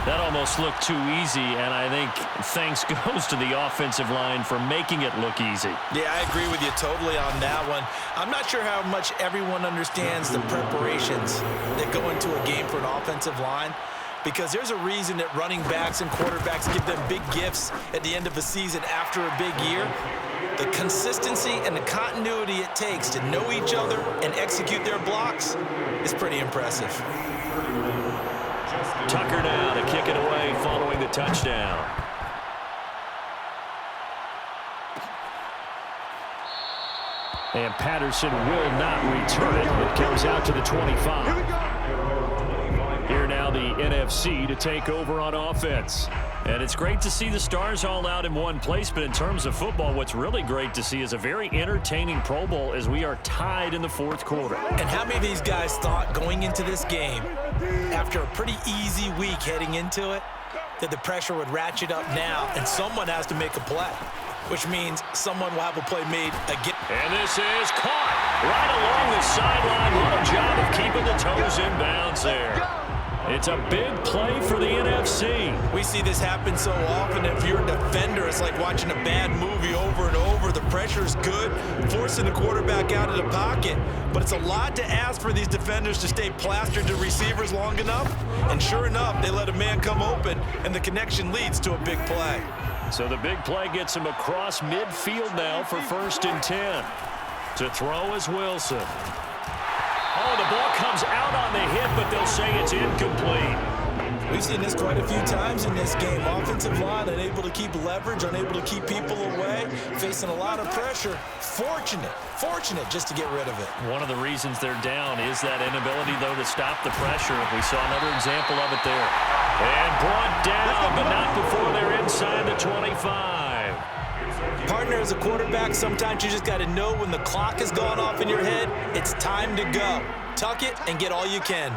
That almost looked too easy, and I think thanks goes to the offensive line for making it look easy. Yeah, I agree with you totally on that one. I'm not sure how much everyone understands the preparations that go into a game for an offensive line, because there's a reason that running backs and quarterbacks give them big gifts at the end of a season after a big year. The consistency and the continuity it takes to know each other and execute their blocks is pretty impressive. Tucker now to kick it away following the touchdown. And Patterson will not return it. It comes out to the 25. Here now the NFC to take over on offense. And it's great to see the Stars all out in one place, but in terms of football, what's really great to see is a very entertaining Pro Bowl as we are tied in the 4th quarter. And how many of these guys thought going into this game, after a pretty easy week heading into it, that the pressure would ratchet up now and someone has to make a play, which means someone will have a play made again. And this is caught right along the sideline. What a job of keeping the toes in bounds there. It's a big play for the NFC. We see this happen so often. If you're a defender, it's like watching a bad movie over and over. The pressure is good, forcing the quarterback out of the pocket. But it's a lot to ask for these defenders to stay plastered to receivers long enough. And sure enough, they let a man come open, and the connection leads to a big play. So the big play gets him across midfield now for 1st and 10. To throw is Wilson. Oh, the ball comes out on the hit, but they'll say it's incomplete. We've seen this quite a few times in this game. Offensive line unable to keep leverage, unable to keep people away, facing a lot of pressure. Fortunate just to get rid of it. One of the reasons they're down is that inability, though, to stop the pressure. We saw another example of it there. And brought down, but not before they're inside the 25. Partner, as a quarterback, sometimes you just got to know when the clock has gone off in your head, it's time to go. Tuck it and get all you can.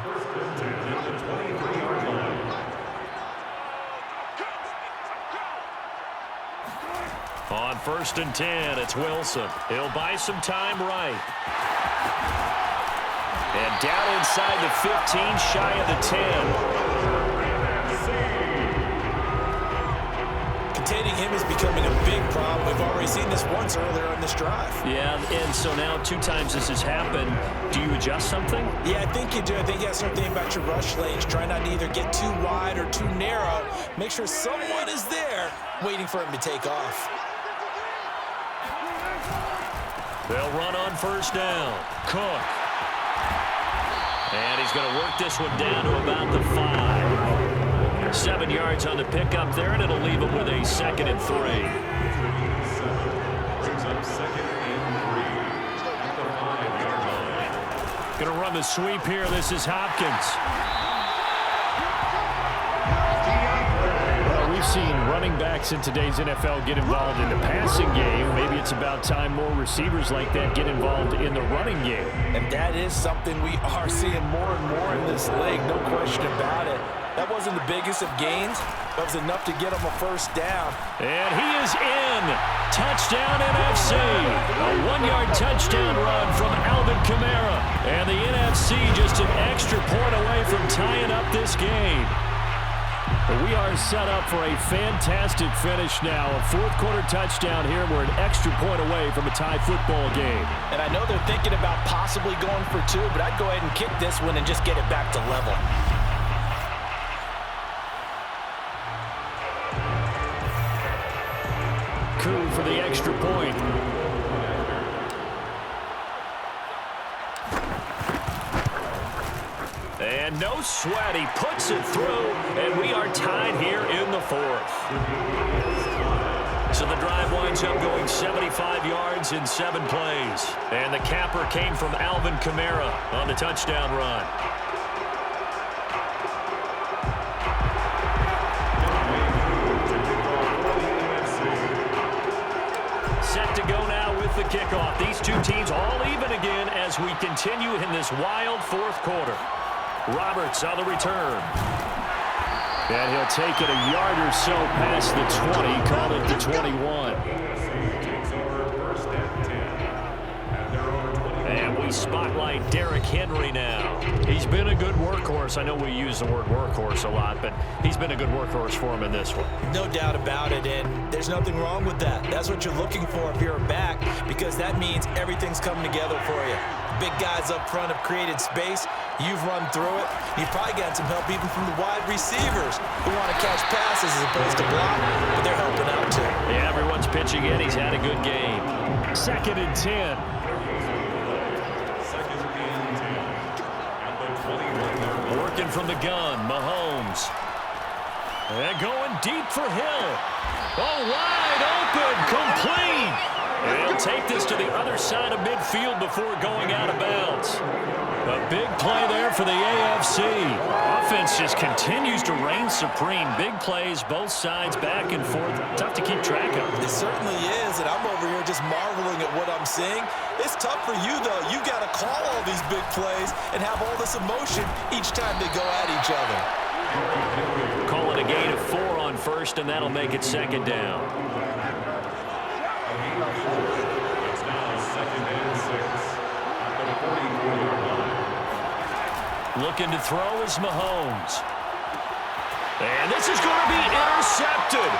On 1st and 10, it's Wilson. He'll buy some time right. And down inside the 15, shy of the 10. Containing him is becoming a big problem. We've already seen this once earlier on this drive. Yeah, and so now 2 times this has happened. Do you adjust something? Yeah, I think you do. I think you have something about your rush lanes. Try not to either get too wide or too narrow. Make sure someone is there waiting for him to take off. They'll run on 1st down. Cook. And he's going to work this one down to about the 5. 7 yards on the pickup there, and it'll leave him with a 2nd and 3. Going to run the sweep here. This is Hopkins. We've seen running backs in today's NFL get involved in the passing game. Maybe it's about time more receivers like that get involved in the running game. And that is something we are seeing more and more in this league, no question about it. That wasn't the biggest of gains. That was enough to get him a 1st down. And he is in. Touchdown NFC. A 1-yard touchdown run from Alvin Kamara. And the NFC just an extra point away from tying up this game. We are set up for a fantastic finish now. A 4th-quarter touchdown here. We're an extra point away from a tie football game. And I know they're thinking about possibly going for 2, but I'd go ahead and kick this one and just get it back to level. Coup for the extra point. And no sweat, he puts it through, and we are tied here in the 4th. So the drive winds up going 75 yards in 7 plays. And the capper came from Alvin Kamara on the touchdown run. Set to go now with the kickoff. These 2 teams all even again as we continue in this wild 4th quarter. Roberts on the return. And he'll take it a yard or so past the 20, call it the 21. And we spotlight Derrick Henry now. He's been a good workhorse. I know we use the word workhorse a lot, but he's been a good workhorse for him in this one. No doubt about it, and there's nothing wrong with that. That's what you're looking for if you're a back, because that means everything's coming together for you. Big guys up front have created space. You've run through it. You've probably gotten some help even from the wide receivers who want to catch passes as opposed to block, but they're helping out too. Yeah, everyone's pitching in. He's had a good game. 2nd and 10. Working from the gun, Mahomes. And going deep for Hill. Oh, wide open, complete. And he'll take this to the other side of midfield before going out of bounds. A big play there for the AFC. Offense just continues to reign supreme. Big plays, both sides, back and forth. Tough to keep track of. It certainly is, and I'm over here just marveling at what I'm seeing. It's tough for you, though. You got to call all these big plays and have all this emotion each time they go at each other. Calling a gain of 4 on 1st, and that'll make it 2nd down. It's now 2nd and 6 at the 44-yard line. Looking to throw is Mahomes. And this is going to be intercepted.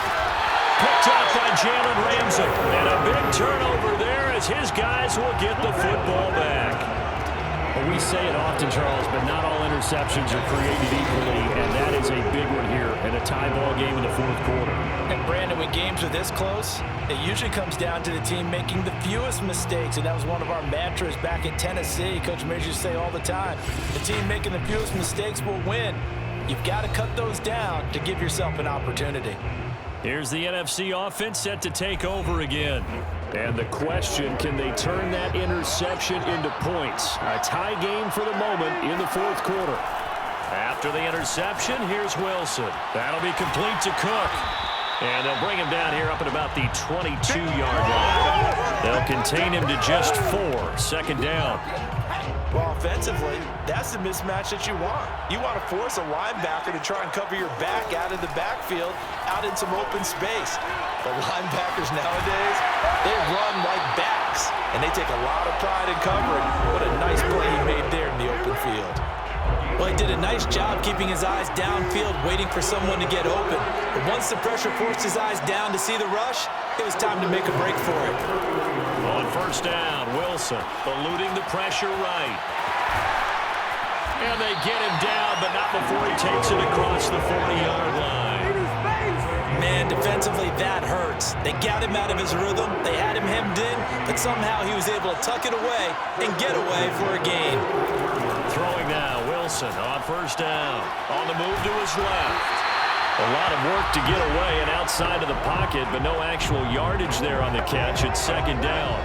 Picked up by Jalen Ramsey. And a big turnover there as his guys will get the football back. Well, we say it often, Charles, but not all interceptions are created equally, and that is a big one here in a tie ball game in the fourth quarter. And Brandon, when games are this close, it usually comes down to the team making the fewest mistakes, and that was one of our mantras back in Tennessee. Coach Major used to say all the time, the team making the fewest mistakes will win. You've got to cut those down to give yourself an opportunity. Here's the NFC offense set to take over again. And the question, can they turn that interception into points? A tie game for the moment in the fourth quarter. After the interception, here's Wilson. That'll be complete to Cook. And they'll bring him down here up at about the 22-yard line. They'll contain him to just 4. Second down. Well, offensively, that's the mismatch that you want. You want to force a linebacker to try and cover your back out of the backfield, out in some open space. The linebackers nowadays, they run like backs, and they take a lot of pride in covering. What a nice play he made there in the open field. Well, he did a nice job keeping his eyes downfield, waiting for someone to get open. But once the pressure forced his eyes down to see the rush, it was time to make a break for it. On first down, Wilson eluding the pressure right. And they get him down, but not before he takes it across the 40-yard line. Man, defensively, that hurts. They got him out of his rhythm. They had him hemmed in, but somehow he was able to tuck it away and get away for a gain. Throwing now, Wilson on first down. On the move to his left. A lot of work to get away and outside of the pocket, but no actual yardage there on the catch. It's second down.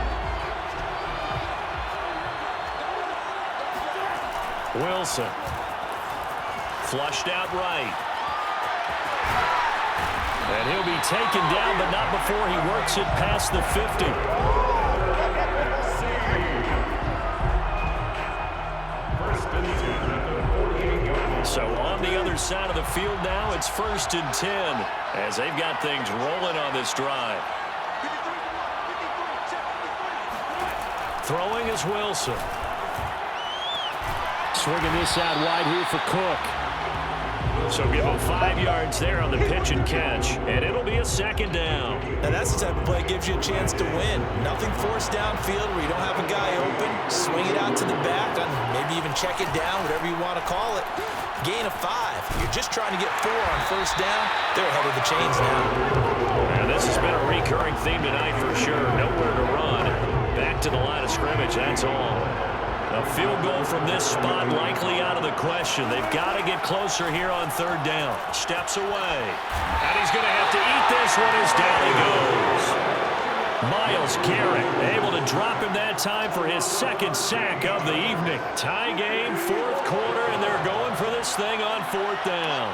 Wilson. Flushed out right. And he'll be taken down, but not before he works it past the 50. So on the other side of the field now, it's 1st and 10 as they've got things rolling on this drive. Throwing is Wilson. Swinging this out wide here for Cook. So give him 5 yards there on the pitch and catch, and it'll be a second down. Now that's the type of play that gives you a chance to win. Nothing forced downfield where you don't have a guy open. Swing it out to the back, and maybe even check it down, whatever you want to call it. Gain of 5. You're just trying to get 4 on first down. They're ahead of the chains now. And this has been a recurring theme tonight for sure. Nowhere to run. Back to the line of scrimmage, that's all. A field goal from this spot likely out of the question. They've got to get closer here on third down. Steps away. And he's going to have to eat this one as down he goes. Myles Garrett able to drop him that time for his second sack of the evening. Tie game, fourth quarter, and they're going for this thing on fourth down.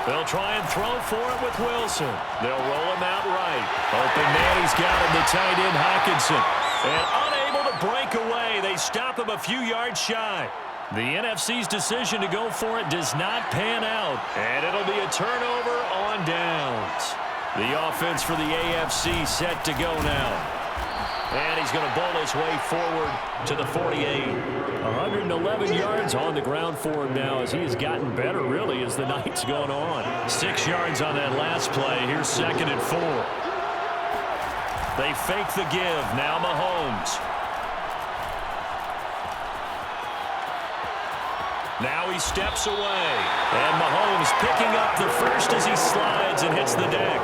They'll try and throw for it with Wilson. They'll roll him out right. Open man, he's got him, the tight end Hockenson. And unable to break away, they stop him a few yards shy. The NFC's decision to go for it does not pan out, and it'll be a turnover on downs. The offense for the AFC set to go now. And he's going to bowl his way forward to the 48. 111 yards on the ground for him now as he has gotten better, really, as the night's gone on. 6 yards on that last play. Here's 2nd and 4. They fake the give. Now Mahomes. Now he steps away. And Mahomes picking up the first as he slides and hits the deck.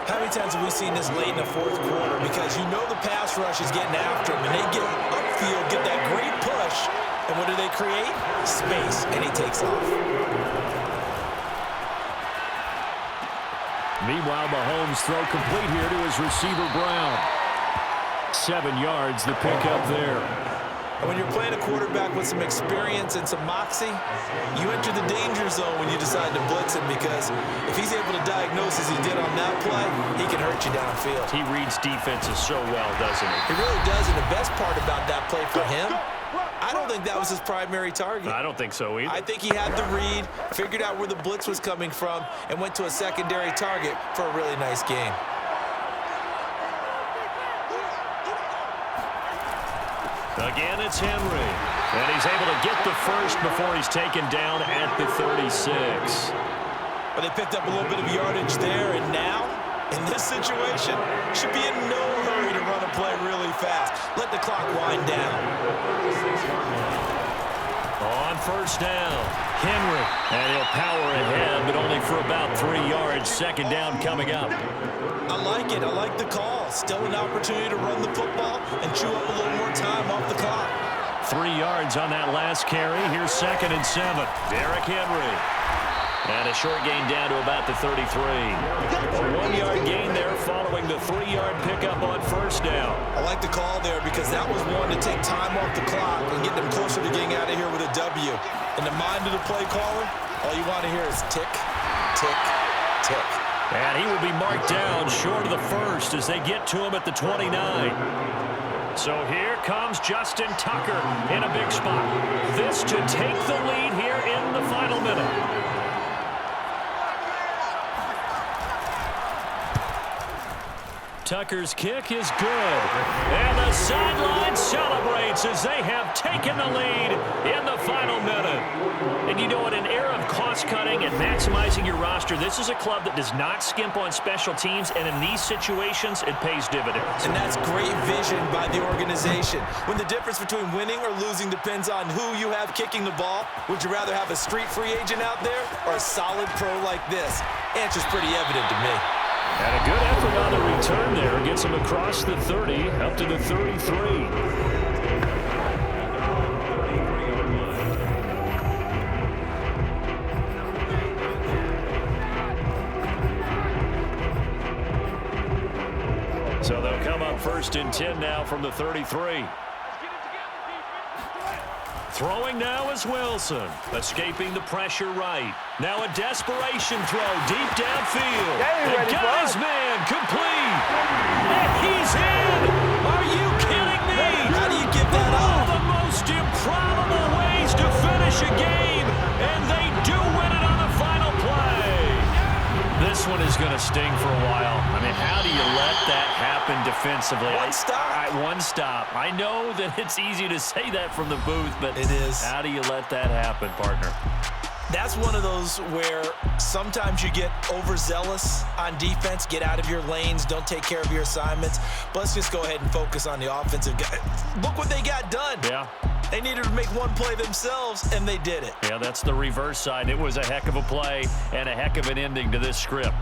How many times have we seen this late in the fourth quarter? Because you know the pass rush is getting after him, and they get upfield, get that great push, and what do they create? Space, and he takes off. Meanwhile, Mahomes throw complete here to his receiver Brown. 7 yards, the pickup there. And when you're playing a quarterback with some experience and some moxie, you enter the danger zone when you decide to blitz him, because if he's able to diagnose as he did on that play, he can hurt you downfield. He reads defenses so well, doesn't he? He really does, and the best part about that play for him, I don't think that was his primary target. I don't think so either. I think he had the read, figured out where the blitz was coming from, and went to a secondary target for a really nice game. Again, it's Henry. And he's able to get the first before he's taken down at the 36. But they picked up a little bit of yardage there, and now In this situation, should be in no hurry to run a play really fast. Let the clock wind down. On first down, Henry. And he'll power ahead, but only for about 3 yards. Second down coming up. I like it. I like the call. Still an opportunity to run the football and chew up a little more time off the clock. 3 yards on that last carry. Here's 2nd and 7. Derrick Henry. And a short gain down to about the 33. A 1-yard gain there following the 3-yard pickup on first down. I like the call there because that was one to take time off the clock and get them closer to getting out of here with a W. In the mind of the play caller, all you want to hear is tick, tick, tick. And he will be marked down short of the first as they get to him at the 29. So here comes Justin Tucker in a big spot. This to take the lead here in the final minute. Tucker's kick is good. And the sideline celebrates as they have taken the lead in the final minute. And you know, in an era of cost-cutting and maximizing your roster, this is a club that does not skimp on special teams, and in these situations, it pays dividends. And that's great vision by the organization. When the difference between winning or losing depends on who you have kicking the ball, would you rather have a street free agent out there or a solid pro like this? Answer's pretty evident to me. And a good effort on the return there. Gets him across the 30, up to the 33. So they'll come up 1st and 10 now from the 33. Throwing now is Wilson. Escaping the pressure right. Now a desperation throw deep downfield. And got his man complete. And he's in. Are you kidding me? How do you give that up? One of the most improbable ways to finish a game. And they do win it on the final play. This one is going to sting for a while. I mean, how do you let that happen defensively? One stop. One stop. I know that it's easy to say that from the booth, but it is. How do you let that happen, partner? That's one of those where sometimes you get overzealous on defense, get out of your lanes, don't take care of your assignments. But let's just go ahead and focus on the offensive guy. Look what they got done. Yeah. They needed to make one play themselves, and they did it. Yeah, that's the reverse side. It was a heck of a play and a heck of an ending to this script.